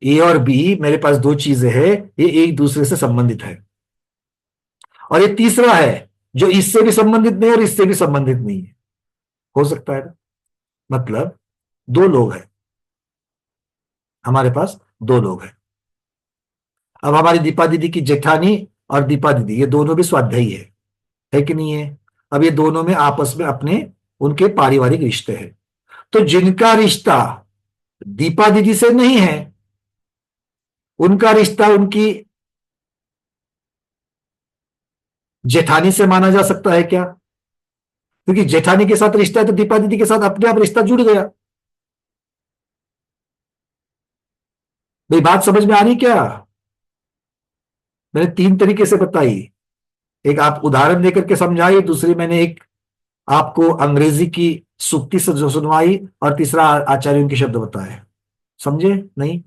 A और B, मेरे पास दो चीजें हैं, ये एक दूसरे से संबंधित है। और ये तीसरा है जो इससे भी संबंधित नहीं और इससे भी संबंधित नहीं है। हो सकता है ना? मतलब दो लोग हैं, हमारे पास दो लोग हैं। अब हमारी दीपा दीदी की जेठानी और दीपा दीदी, ये दोनों भी स्वाध्यायी है कि नहीं है? अब ये दोनों में आपस में अपने उनके पारिवारिक रिश्ते हैं। तो जिनका रिश्ता दीपा दीदी से नहीं है, उनका रिश्ता उनकी जेठानी से माना जा सकता है क्या? क्योंकि जेठानी के साथ रिश्ता है तो दीपा दीदी के साथ अपने आप रिश्ता जुड़ गया। भाई बात समझ में आ रही क्या? मैंने तीन तरीके से बताई, एक आप उदाहरण देकर के समझाई, दूसरी मैंने एक आपको अंग्रेजी की सूक्ति से जो सुनवाई, और तीसरा आचार्यों के शब्द बताए। समझे नहीं?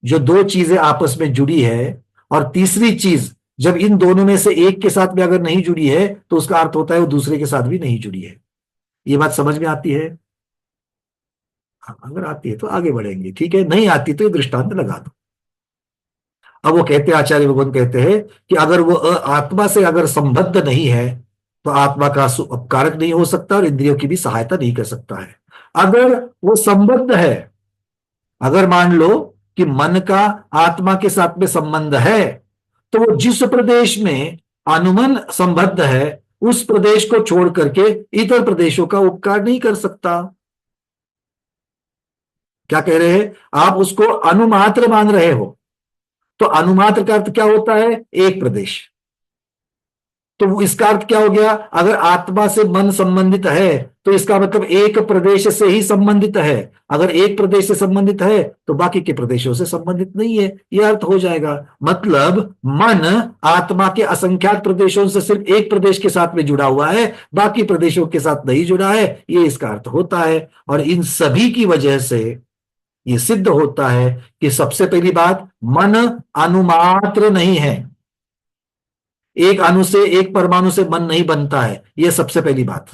जो दो चीजें आपस में जुड़ी है, और तीसरी चीज जब इन दोनों में से एक के साथ में अगर नहीं जुड़ी है, तो उसका अर्थ होता है वो दूसरे के साथ भी नहीं जुड़ी है। ये बात समझ में आती है? अगर आती है तो आगे बढ़ेंगे, ठीक है? नहीं आती तो ये दृष्टांत लगा दो। अब वो कहते हैं, आचार्य भगवान कहते हैं कि अगर वो आत्मा से अगर संबद्ध नहीं है, तो आत्मा का उपकारक नहीं हो सकता और इंद्रियों की भी सहायता नहीं कर सकता है। अगर वो संबद्ध है, अगर मान लो कि मन का आत्मा के साथ में संबंध है, तो वो जिस प्रदेश में अनुमन संबद्ध है, उस प्रदेश को छोड़ करके इतर प्रदेशों का उपकार नहीं कर सकता। क्या कह रहे हैं? आप उसको अनुमात्र मान रहे हो। तो अनुमात्र का अर्थ क्या होता है? एक प्रदेश। तो इसका अर्थ क्या हो गया? अगर आत्मा से मन संबंधित है तो इसका मतलब एक प्रदेश से ही संबंधित है। अगर एक प्रदेश से संबंधित है तो बाकी के प्रदेशों से संबंधित नहीं है, यह अर्थ हो जाएगा। मतलब मन आत्मा के असंख्यात प्रदेशों से सिर्फ एक प्रदेश के साथ में जुड़ा हुआ है, बाकी प्रदेशों के साथ नहीं जुड़ा है, ये इसका अर्थ होता है। और इन सभी की वजह से ये सिद्ध होता है कि सबसे पहली बात, मन अणुमात्र नहीं है। एक अणु से, एक परमाणु से मन नहीं बनता है, यह सबसे पहली बात।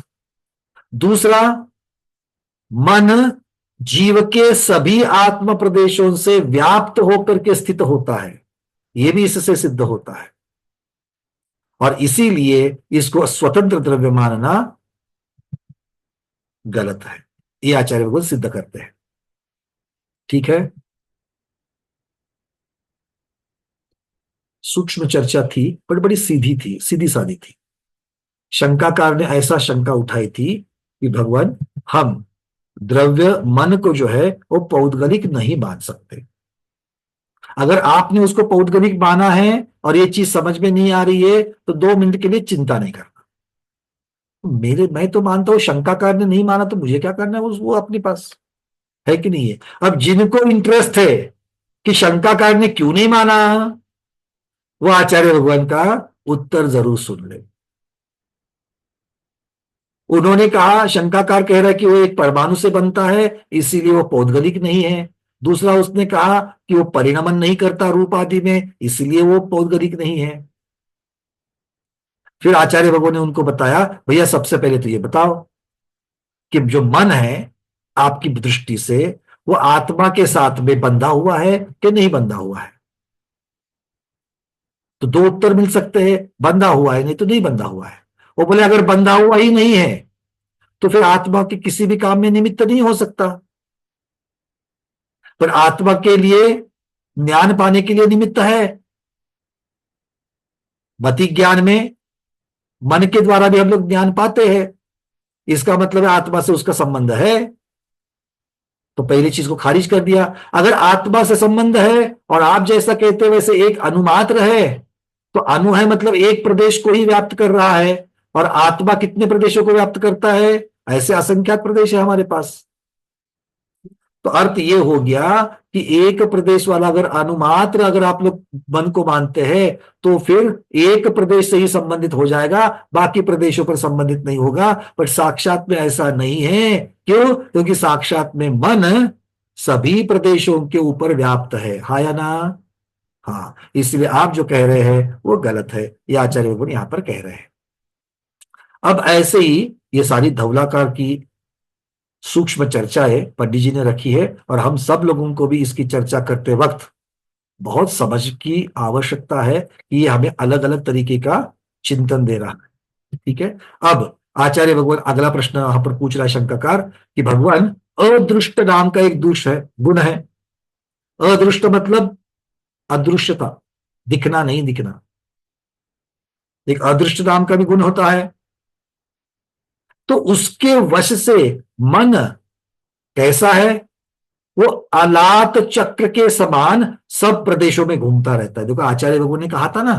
दूसरा, मन जीव के सभी आत्म प्रदेशों से व्याप्त होकर के स्थित होता है, यह भी इससे सिद्ध होता है। और इसीलिए इसको स्वतंत्र द्रव्य मानना गलत है, ये आचार्य भगवत सिद्ध करते हैं। ठीक है, सूक्ष्म चर्चा थी पर बड़ी सीधी थी, सीधी सादी थी। शंकाकार ने ऐसा शंका उठाई थी कि भगवान, हम द्रव्य मन को जो है वो पौद्गलिक नहीं मान सकते। अगर आपने उसको पौद्गलिक माना है और ये चीज समझ में नहीं आ रही है तो 2 मिनट के लिए चिंता नहीं करना। मैं तो मानता हूं शंकाकार ने नहीं माना तो मुझे क्या करना है, वो अपने पास है कि नहीं है। अब जिनको इंटरेस्ट है कि शंकाकार ने क्यों नहीं माना, वो आचार्य भगवान का उत्तर जरूर सुन ले। उन्होंने कहा, शंकाकार कह रहा है कि वो एक परमाणु से बनता है इसीलिए वो पौद्गलिक नहीं है। दूसरा, उसने कहा कि वो परिणमन नहीं करता रूप आदि में, इसलिए वो पौद्गलिक नहीं है। फिर आचार्य भगवान ने उनको बताया, भैया सबसे पहले तो ये बताओ कि जो मन है आपकी दृष्टि से वो आत्मा के साथ में बंधा हुआ है कि नहीं बंधा हुआ है। तो 2 उत्तर मिल सकते हैं, बंधा हुआ है नहीं तो नहीं बंधा हुआ है। वो बोले अगर बंधा हुआ ही नहीं है तो फिर आत्मा के किसी भी काम में निमित्त नहीं हो सकता। पर आत्मा के लिए ज्ञान पाने के लिए निमित्त है। मति ज्ञान में मन के द्वारा भी हम लोग ज्ञान पाते हैं, इसका मतलब है आत्मा से उसका संबंध है। तो पहली चीज को खारिज कर दिया। अगर आत्मा से संबंध है और आप जैसा कहते हैं वैसे एक अनुमात्र है, तो अनु है मतलब एक प्रदेश को ही व्याप्त कर रहा है, और आत्मा कितने प्रदेशों को व्याप्त करता है? ऐसे असंख्यात प्रदेश है हमारे पास। तो अर्थ ये हो गया कि एक प्रदेश वाला अगर अनुमात्र अगर आप लोग मन को मानते हैं तो फिर एक प्रदेश से ही संबंधित हो जाएगा, बाकी प्रदेशों पर संबंधित नहीं होगा। पर साक्षात में ऐसा नहीं है। क्यों? क्योंकि साक्षात में मन सभी प्रदेशों के ऊपर व्याप्त है। हाँ या ना? हाँ, इसलिए आप जो कह रहे हैं वो गलत है, ये आचार्य भगवान यहां पर कह रहे हैं। अब ऐसे ही ये सारी धवलाकार की सूक्ष्म चर्चाएं पंडित जी ने रखी है, और हम सब लोगों को भी इसकी चर्चा करते वक्त बहुत समझ की आवश्यकता है कि ये हमें अलग अलग तरीके का चिंतन दे रहा है। ठीक है, अब आचार्य भगवान अगला प्रश्न यहां पर पूछ रहा है शंकाकार कि भगवान, अदृष्ट नाम का एक दोष है, गुण है। अदृष्ट मतलब अदृश्यता, दिखना नहीं दिखना। एक अदृष्ट नाम का भी गुण होता है। तो उसके वश से मन कैसा है? वो अलात चक्र के समान सब प्रदेशों में घूमता रहता है। देखो आचार्य भगवान ने कहा था ना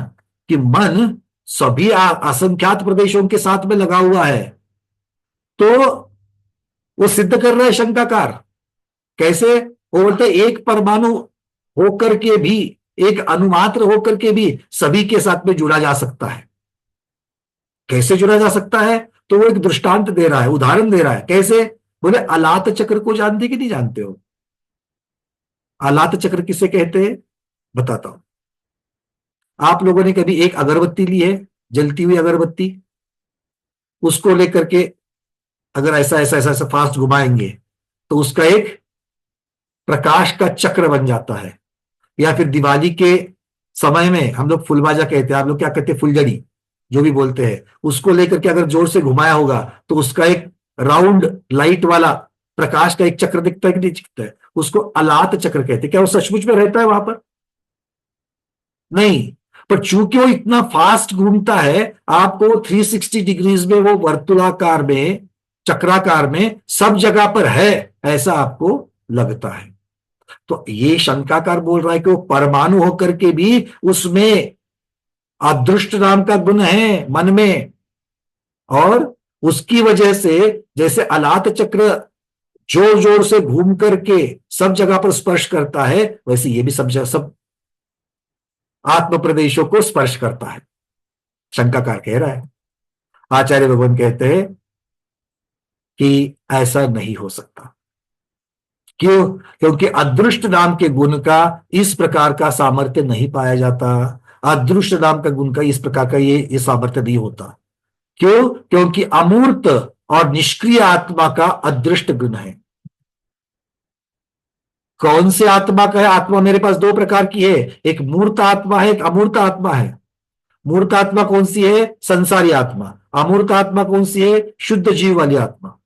कि मन सभी असंख्यात प्रदेशों के साथ में लगा हुआ है। तो वो सिद्ध कर रहा है शंकाकार। कैसे? वो बोलते एक परमाणु होकर के भी, एक अनुमात्र होकर के भी सभी के साथ में जुड़ा जा सकता है। कैसे जुड़ा जा सकता है? तो वो एक दृष्टांत दे रहा है, उदाहरण दे रहा है। कैसे? बोले अलात चक्र को जानते कि नहीं जानते हो? अलात चक्र किसे कहते हैं बताता हूं। आप लोगों ने कभी एक अगरबत्ती ली है, जलती हुई अगरबत्ती, उसको लेकर के अगर ऐसा ऐसा ऐसा ऐसा फास्ट घुमाएंगे तो उसका एक प्रकाश का चक्र बन जाता है। या फिर दिवाली के समय में हम लोग फुलबाजा कहते हैं, आप लोग क्या कहते हैं? फुलझड़ी जो भी बोलते हैं, उसको लेकर के अगर जोर से घुमाया होगा तो उसका एक राउंड लाइट वाला प्रकाश का एक चक्र दिखता है कि नहीं दिखता है? उसको अलात चक्र कहते हैं। क्या वो सचमुच में रहता है वहां पर? नहीं, पर चूंकि वो इतना फास्ट घूमता है, आपको 360 डिग्रीज में वो वर्तुलाकार में, चक्राकार में सब जगह पर है ऐसा आपको लगता है। तो ये शंकाकार बोल रहा है कि वो परमाणु होकर के भी उसमें अदृष्ट नाम का गुण है मन में, और उसकी वजह से जैसे अलात चक्र जोर जोर से घूम करके सब जगह पर स्पर्श करता है, वैसे ये भी सब आत्म प्रदेशों को स्पर्श करता है, शंकाकार कह रहा है। आचार्य भगवान कहते हैं कि ऐसा नहीं हो सकता। क्यों? क्योंकि अदृष्ट नाम के गुण का इस प्रकार का सामर्थ्य नहीं पाया जाता। अदृष्ट नाम का गुण का इस प्रकार का ये सामर्थ्य नहीं होता। क्यों? क्योंकि अमूर्त और निष्क्रिय आत्मा का अदृष्ट गुण है। कौन से आत्मा का है? आत्मा मेरे पास दो प्रकार की है, एक मूर्त आत्मा है, एक अमूर्त आत्मा है। मूर्त आत्मा कौन सी है? संसारी आत्मा। अमूर्त आत्मा कौन सी है? शुद्ध जीव वाली आत्मा।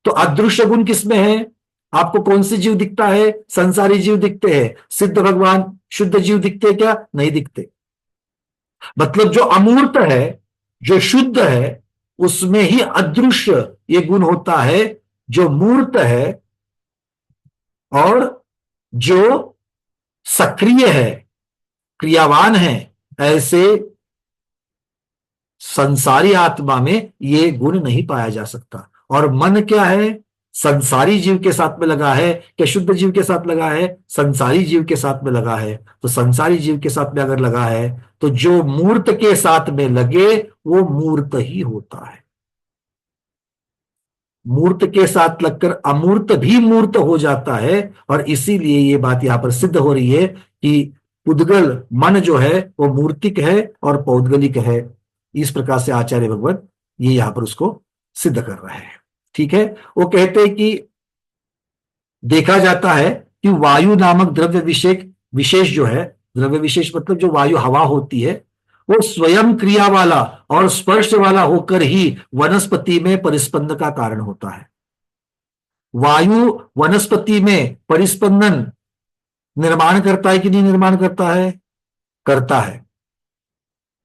तो अदृश्य गुण किसमें है? आपको कौन सी जीव दिखता है? संसारी जीव दिखते हैं। सिद्ध भगवान शुद्ध जीव दिखते हैं क्या? नहीं दिखते। मतलब जो अमूर्त है, जो शुद्ध है, उसमें ही अदृश्य ये गुण होता है। जो मूर्त है और जो सक्रिय है, क्रियावान है, ऐसे संसारी आत्मा में ये गुण नहीं पाया जा सकता। और मन क्या है? संसारी जीव के साथ में लगा है क्या शुद्ध जीव के साथ लगा है? संसारी जीव के साथ में लगा है। तो संसारी जीव के साथ में अगर लगा है तो जो मूर्त के साथ में लगे वो मूर्त ही होता है। मूर्त के साथ लगकर अमूर्त भी मूर्त हो जाता है। और इसीलिए ये बात यहां पर सिद्ध हो रही है कि पुद्गल मन जो है वो मूर्तिक है और पौद्गलिक है। इस प्रकार से आचार्य भगवत ये यहां पर उसको सिद्ध कर रहे हैं। ठीक है। वो कहते हैं कि देखा जाता है कि वायु नामक द्रव्य विशेष जो है, द्रव्य विशेष मतलब जो वायु हवा होती है, वो स्वयं क्रिया वाला और स्पर्श वाला होकर ही वनस्पति में परिस्पंद का कारण होता है। वायु वनस्पति में परिस्पंदन निर्माण करता है कि नहीं निर्माण करता है? करता है।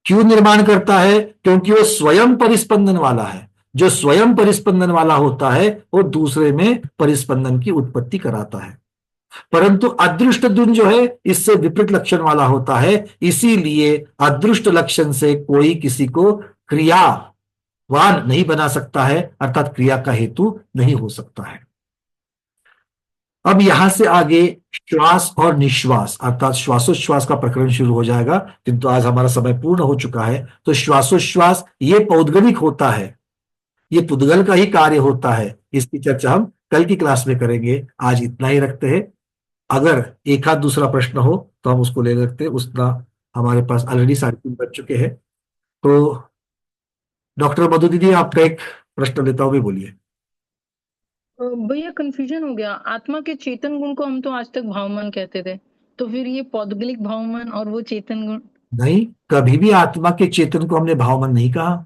क्यों निर्माण करता है? क्योंकि वो स्वयं परिस्पंदन वाला है। जो स्वयं परिस्पंदन वाला होता है वो दूसरे में परिस्पंदन की उत्पत्ति कराता है। परंतु अदृष्ट गुण जो है इससे विपरीत लक्षण वाला होता है। इसीलिए अदृष्ट लक्षण से कोई किसी को क्रियावान नहीं बना सकता है, अर्थात क्रिया का हेतु नहीं हो सकता है। अब यहां से आगे श्वास और निश्वास अर्थात श्वासोच्छ्वास का प्रकरण शुरू हो जाएगा, किंतु आज हमारा समय पूर्ण हो चुका है। तो श्वासोच्छ्वास ये पौद्गलिक होता है, ये पुद्गल का ही कार्य होता है। इसकी चर्चा हम कल की क्लास में करेंगे। आज इतना ही रखते हैं। अगर एक आध दूसरा प्रश्न हो तो हम उसको ले रखते हैं। उसका हमारे पास ऑलरेडी 3:30 बज चुके हैं। तो डॉक्टर मधु दीदी आपका एक प्रश्न लेता हूं, भी बोलिए। भैया कंफ्यूजन हो गया। आत्मा के चेतन गुण को हम तो आज तक भावमन कहते थे, तो फिर ये पौद्गलिक भावमन और वो चेतन गुण? नहीं, कभी भी आत्मा के चेतन को हमने भावमन नहीं कहा,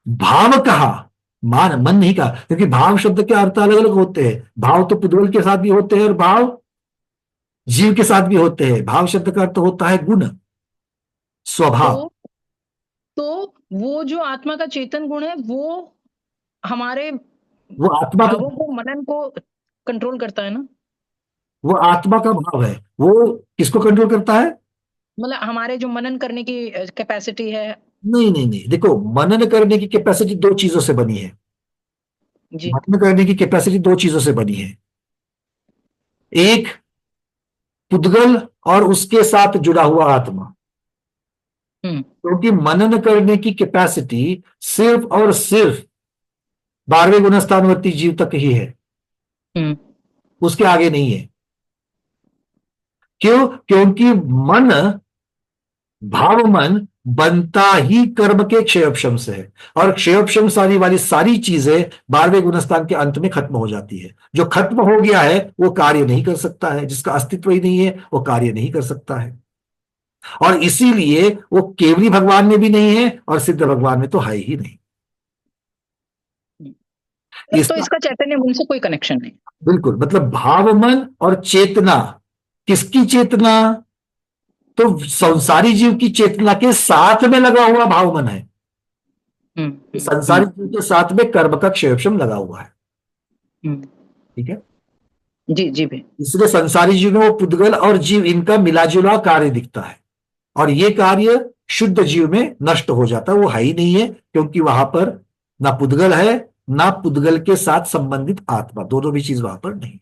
भाव कहा, मन नहीं कहा। क्योंकि भाव शब्द के अर्थ अलग अलग होते हैं। भाव तो पुद्गल के साथ भी होते हैं और भाव जीव के साथ भी होते हैं। भाव शब्द का अर्थ होता है गुण, स्वभाव। तो वो जो आत्मा का चेतन गुण है वो हमारे वो आत्मा का भावों को, मनन को कंट्रोल करता है ना? वो आत्मा का भाव है। वो किसको कंट्रोल करता है? मतलब हमारे जो मनन करने की कैपेसिटी है। नहीं नहीं नहीं, देखो मनन करने की कैपेसिटी दो चीजों से बनी है जी। मनन करने की कैपेसिटी दो चीजों से बनी है। एक पुद्गल और उसके साथ जुड़ा हुआ आत्मा। क्योंकि मनन करने की कैपेसिटी सिर्फ और सिर्फ 12वें गुणस्थानवर्ती जीव तक ही है, उसके आगे नहीं है। क्यों? क्योंकि मन, भाव मन बनता ही कर्म के क्षयोपशम से है। और क्षयोपशम वाली सारी चीजें 12वें गुणस्थान के अंत में खत्म हो जाती है। जो खत्म हो गया है वो कार्य नहीं कर सकता है, जिसका अस्तित्व ही नहीं है वो कार्य नहीं कर सकता है। और इसीलिए वो केवली भगवान में भी नहीं है और सिद्ध भगवान में तो है ही नहीं। तो इसका चैतन्य मन से कोई कनेक्शन नहीं। बिल्कुल, मतलब भाव मन और चेतना, किसकी चेतना? तो संसारी जीव की चेतना के साथ में लगा हुआ भाव मन है। संसारी जीव के साथ में कर्म का क्षयोपशम लगा हुआ है। ठीक है जी जी भाई। इसलिए संसारी जीव में वो पुद्गल और जीव इनका मिलाजुला कार्य दिखता है। और ये कार्य शुद्ध जीव में नष्ट हो जाता है, वो है ही नहीं है, क्योंकि वहां पर ना पुद्गल है ना पुद्गल के साथ संबंधित आत्मा, दोनों भी चीज वहां पर नहीं।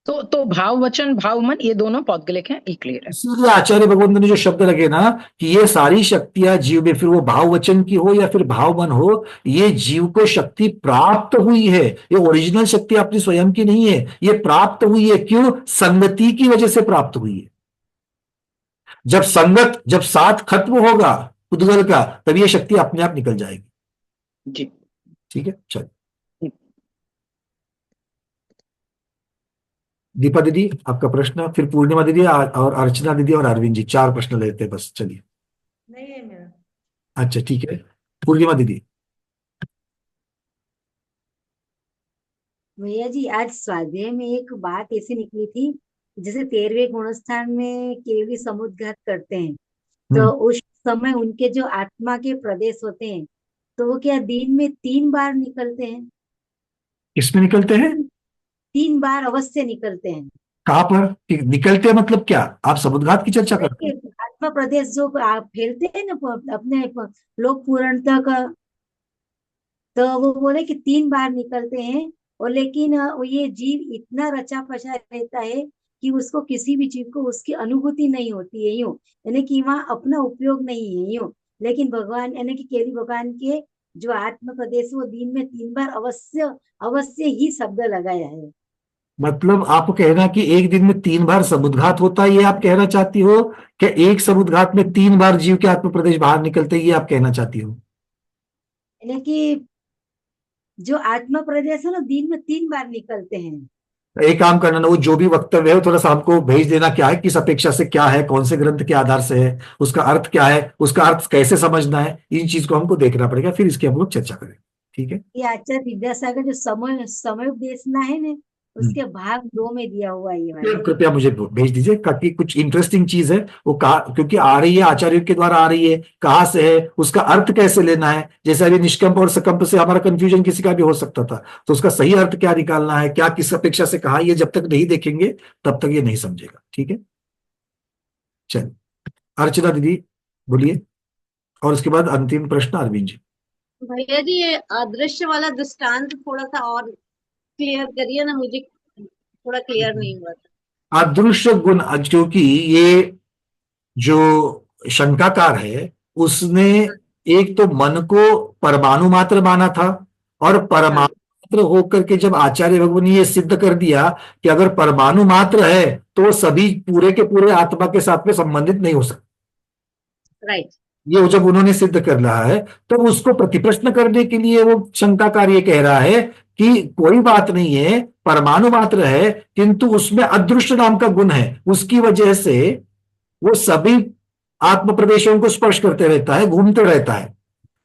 तो भाव वचन भाव मन ये दोनों पौद्गलिक हैं, ये क्लियर है। इसीलिए आचार्य भगवंत ने जो शब्द लगे ना कि ये सारी शक्तियां जीव में, फिर वो भाव वचन की हो या फिर भाव मन हो, ये जीव को शक्ति प्राप्त हुई है, ये ओरिजिनल शक्ति अपनी स्वयं की नहीं है, ये प्राप्त हुई है। क्यों? संगति की वजह से प्राप्त हुई है। जब साथ खत्म होगा पुद्गल का, तब ये शक्ति अपने आप निकल जाएगी। जी ठीक है, चलो दीपा दीदी आपका प्रश्न, फिर पूर्णिमा दीदी और अर्चना दीदी और अरविंद जी, 4 प्रश्न लेते हैं बस, चलिए। नहीं है मेरा। अच्छा ठीक है, पूर्णिमा दीदी। भैया जी, आज स्वाध्याय में एक बात ऐसी निकली थी, जैसे 13वें गुणस्थान में केवली समुद्घात करते हैं, तो उस समय उनके जो आत्मा के प्रदेश होते हैं, तो वो क्या दिन में 3 बार निकलते हैं? किसमें निकलते हैं? 3 बार अवश्य निकलते हैं। कहाँ पर निकलते हैं, मतलब क्या? आप समुद्घात की चर्चा करते हैं? आत्मा प्रदेश जो आप फैलते हैं ना अपने लोक पूर्ण तक, तो वो बोले कि 3 बार निकलते हैं। और लेकिन ये जीव इतना रचा पचा रहता है कि उसको किसी भी चीज को उसकी अनुभूति नहीं होती है, यूं यानी कि वहाँ अपना उपयोग नहीं है यूं। लेकिन भगवान यानी कि केवल भगवान के जो आत्म प्रदेश, वो दिन में 3 बार अवश्य अवश्य ही शब्द लगाया है। मतलब आप कहना कि एक दिन में 3 बार समुद्घात होता है, ये आप कहना चाहती हो? कि एक समुद्घात में 3 बार जीव के आत्म प्रदेश बाहर निकलते हैं, ये आप कहना चाहती हो? यानी कि जो आत्म प्रदेश है ना, दिन में 3 बार निकलते हैं। एक काम करना ना, वो जो भी वक्तव्य है वो थोड़ा सा हमको भेज देना, क्या है, किस अपेक्षा से क्या है, कौन से ग्रंथ के आधार से है, उसका अर्थ क्या है, उसका अर्थ कैसे समझना है, इन चीज को हमको देखना पड़ेगा, फिर इसकी हम लोग चर्चा करेंगे। ठीक है, ये आचार्य विद्यासागर जो समय उपदेशना है ना, उसके भाग 2 में दिया हुआ है ये वाला। कृपया मुझे भेज दीजिए, ताकि कुछ इंटरेस्टिंग चीज है वो कहा, क्योंकि आ रही है आचार्य के द्वारा आ रही है, कहाँ से है, उसका अर्थ कैसे लेना है। जैसे अभी निष्कंप और सकंप से हमारा कंफ्यूजन किसी का भी हो सकता था, तो उसका सही अर्थ क्या निकालना है, क्या किस अपेक्षा से कहा, ये जब तक नहीं देखेंगे तब तक ये नहीं समझेगा। ठीक है, चलिए अर्चना दीदी बोलिए, और उसके बाद अंतिम प्रश्न अरविंद जी। भैया जी, ये अदृश्य वाला दृष्टांत थोड़ा सा और क्लियर करिए ना, मुझे थोड़ा क्लियर नहीं हुआ था। अदृश्य गुण, क्योंकि ये जो शंकाकार है उसने एक तो मन को परमाणु मात्र माना था, और परमाणु मात्र होकर के जब आचार्य भगवान ने ये सिद्ध कर दिया कि अगर परमाणु मात्र है तो वो सभी पूरे के पूरे आत्मा के साथ में संबंधित नहीं हो सकता। राइट। ये जब उन्होंने सिद्ध कर रहा है, तो उसको प्रतिप्रश्न करने के लिए वो शंकाकार ये कह रहा है कि कोई बात नहीं है, परमाणु मात्र है, किंतु उसमें अदृश्य नाम का गुण है, उसकी वजह से वो सभी आत्म प्रदेशों को स्पर्श करते रहता है, घूमते रहता है।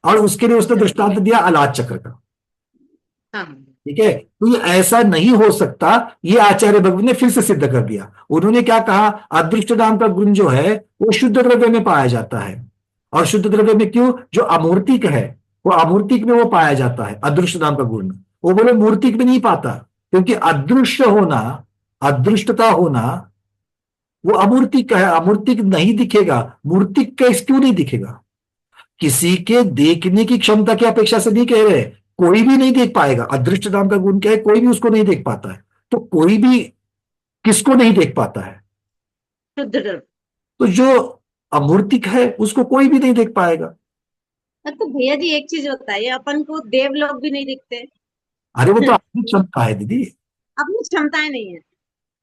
और उसके लिए उसने दृष्टांत दिया अलाद चक्र का। ठीक है, तो ये ऐसा नहीं हो सकता, ये आचार्य भगवान ने फिर से सिद्ध कर दिया। उन्होंने क्या कहा, अदृष्ट नाम का गुण जो है वो शुद्ध द्रव्य में पाया जाता है। और शुद्ध द्रव्य में क्यों? जो अमूर्तिक है वो अमूर्तिक में वो पाया जाता है, अदृश्य नाम का गुण। वो बोले मूर्तिक में नहीं पाता, क्योंकि अदृश्य होना, अदृष्टता होना वो अमूर्तिक है, अमूर्तिक नहीं दिखेगा। मूर्तिक कैसे क्यों नहीं दिखेगा? किसी के देखने की क्षमता की अपेक्षा से नहीं कह रहे, कोई भी नहीं देख पाएगा। अदृष्ट नाम का गुण क्या है? कोई भी उसको नहीं देख पाता है। तो कोई भी किसको नहीं देख पाता है? तो जो अमूर्तिक है उसको कोई भी नहीं देख पाएगा। तो भैया जी एक चीज बताइए, अपन को देव लोग भी नहीं दिखते। अरे वो तो अपनी क्षमता है दीदी, अपनी क्षमताएं नहीं है,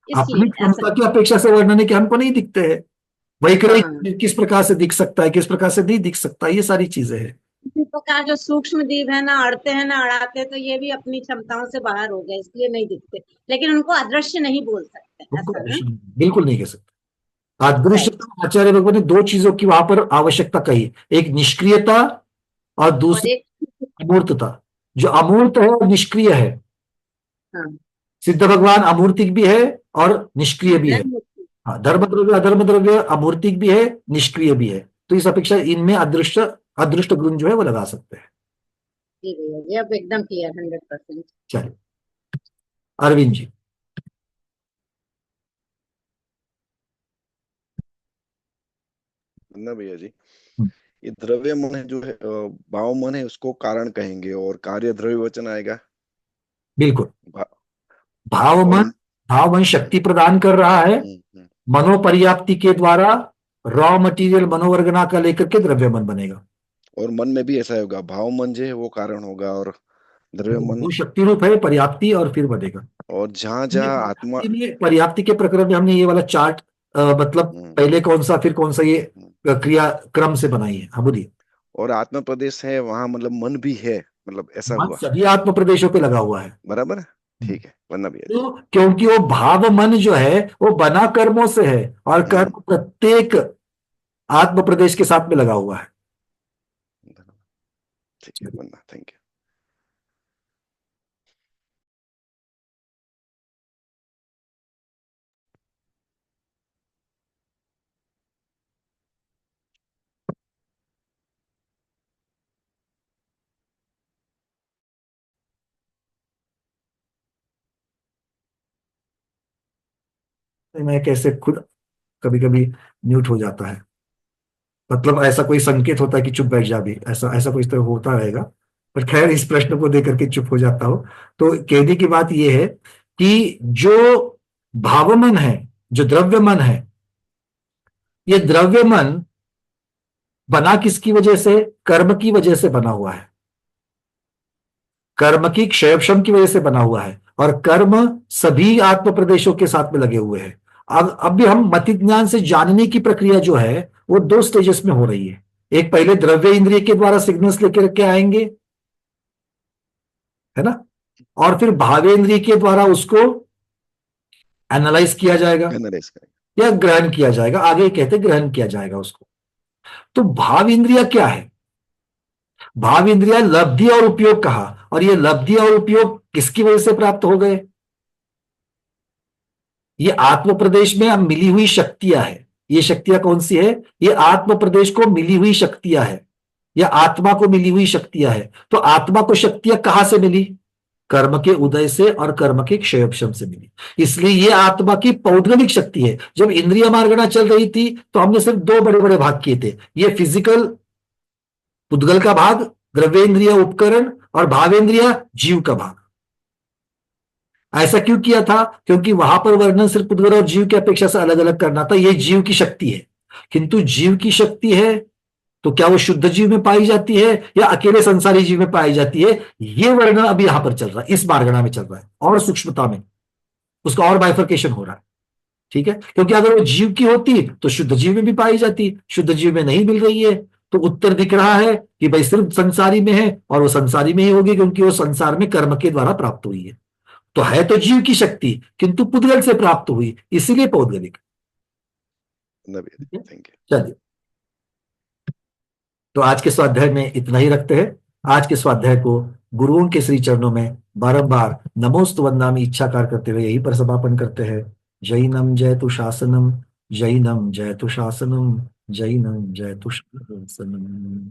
अपनी इसलिए क्षमता की अपेक्षा से वर्णन है कि हमको नहीं दिखते हैं। वही किस प्रकार से दिख सकता है, किस प्रकार से नहीं दिख सकता, ये सारी चीजें हैं। इसी प्रकार जो सूक्ष्म जीव है ना, अड़ते हैं ना अड़ाते, तो ये भी अपनी क्षमताओं से बाहर हो गए, इसलिए नहीं दिखते। लेकिन उनको अदृश्य नहीं बोल सकते, ऐसा ना? बिल्कुल नहीं कह सकते। अदृश्य आचार्य भगवान ने 2 चीजों की वहां पर आवश्यकता कही, एक निष्क्रियता और दूसरी अमूर्तता। जो अमूर्त है और निष्क्रिय है, सिद्ध भगवान अमूर्तिक भी है और निष्क्रिय भी है। हाँ, धर्म द्रव्य अधर्म द्रव्य अमूर्तिक भी है, निष्क्रिय भी है। तो इस अपेक्षा इनमें अदृष्ट गुण जो है वो लगा सकते हैं। जी भैया जी, अब एकदम क्लियर 100%। चलिए अरविंद जी। ना भैया जी, हम्म, ये द्रव्य मन है जो है, भाव मन है उसको कारण कहेंगे, और कार्य द्रव्य वचन आएगा। बिल्कुल। भा, भाव और मन, भाव मन शक्ति प्रदान कर रहा है हम्म। मनोपर्याप्ति के द्वारा, रॉ मटेरियल मनोवर्गना का लेकर के द्रव्य मन बनेगा। और मन में भी ऐसा होगा, भाव मन जो है वो कारण होगा, और द्रव्य मन, वो शक्ति रूप है पर्याप्ति, और फिर बनेगा। और जहां हमने जहां आत्मा, पर्याप्ति के प्रकरण में हमने ये वाला चार्ट मतलब हम्म, पहले कौन सा फिर कौन सा ये हम्म, क्रिया क्रम से बनाई है। हाँ बोलिए। और आत्मा प्रदेश है वहां, मतलब मन भी है, मतलब ऐसा मन हुआ। सभी आत्म प्रदेशों पे लगा हुआ है। बराबर है, ठीक है, वरना भैया जी। तो क्योंकि वो भाव मन जो है वो बना कर्मों से है, और कर्म प्रत्येक आत्म प्रदेश के साथ में लगा हुआ है। ठीक है, वरना थैंक यू। तो मैं कैसे खुद कभी कभी म्यूट हो जाता है, मतलब ऐसा कोई संकेत होता है कि चुप बैठ जा भी, ऐसा ऐसा कुछ तो होता रहेगा। पर खैर इस प्रश्न को देकर के चुप हो जाता हूं। तो कहने की बात यह है कि जो भावमन है, जो द्रव्य मन है, ये द्रव्य मन बना किसकी वजह से? कर्म की वजह से बना हुआ है, कर्म की क्षयक्षम की वजह से बना हुआ है, और कर्म सभी आत्म प्रदेशों के साथ में लगे हुए हैं। अब भी हम मति ज्ञान से जानने की प्रक्रिया जो है वो दो स्टेजेस में हो रही है। एक पहले द्रव्य इंद्रिय के द्वारा सिग्नल्स लेकर के आएंगे, है ना, और फिर भावेंद्रिय के द्वारा उसको एनालाइज किया जाएगा एनालाइज करें। या ग्रहण किया जाएगा, आगे कहते ग्रहण किया जाएगा उसको। तो भाव इंद्रिया क्या है? भाव इंद्रिया लब्धि और उपयोग कहा, और ये लब्धि और उपयोग किसकी वजह से प्राप्त हो गए? ये आत्म प्रदेश में अब मिली हुई शक्तियां है। ये शक्तियां कौन सी है? ये आत्म प्रदेश को मिली हुई शक्तियां है, या आत्मा को मिली हुई शक्तियां है। तो आत्मा को शक्तियां कहां से मिली? कर्म के उदय से और कर्म के क्षयक्षम से मिली। इसलिए ये आत्मा की पौद्गलिक शक्ति है। जब इंद्रिय मार्गना चल रही थी तो हमने सिर्फ दो बड़े बड़े भाग किए थे, ये फिजिकल पुद्गल का भाग, द्रव्येंद्रिय उपकरण, और भावेंद्रिय जीव का भाग। ऐसा क्यों किया था? क्योंकि वहां पर वर्णन सिर्फ पुद्गल और जीव की अपेक्षा से अलग अलग करना था। यह जीव की शक्ति है, किंतु जीव की शक्ति है तो क्या वो शुद्ध जीव में पाई जाती है या अकेले संसारी जीव में पाई जाती है? ये वर्णन अभी यहां पर चल रहा है, इस मार्गणा में चल रहा है, और सूक्ष्मता में उसका और बाइफर्केशन हो रहा है। ठीक है, क्योंकि अगर वो जीव की होती तो शुद्ध जीव में भी पाई जाती, शुद्ध जीव में नहीं मिल रही है, तो उत्तर दिख रहा है कि भाई सिर्फ संसारी में है, और वो संसारी में ही होगी क्योंकि वो संसार में कर्म के द्वारा प्राप्त हुई है। तो है तो जीव की शक्ति, किंतु पुद्गल से प्राप्त हुई, इसीलिए पौद्गलिक। Thank you. चलिए, तो आज के स्वाध्याय में इतना ही रखते हैं। आज के स्वाध्याय को गुरुओं के श्री चरणों में बारंबार नमोस्तु वंदामि इच्छाकार करते हुए यही पर समापन करते हैं। जैनम जयतु शासनम, जैनम जयतु शासनम, जैनम जयतु शासनम।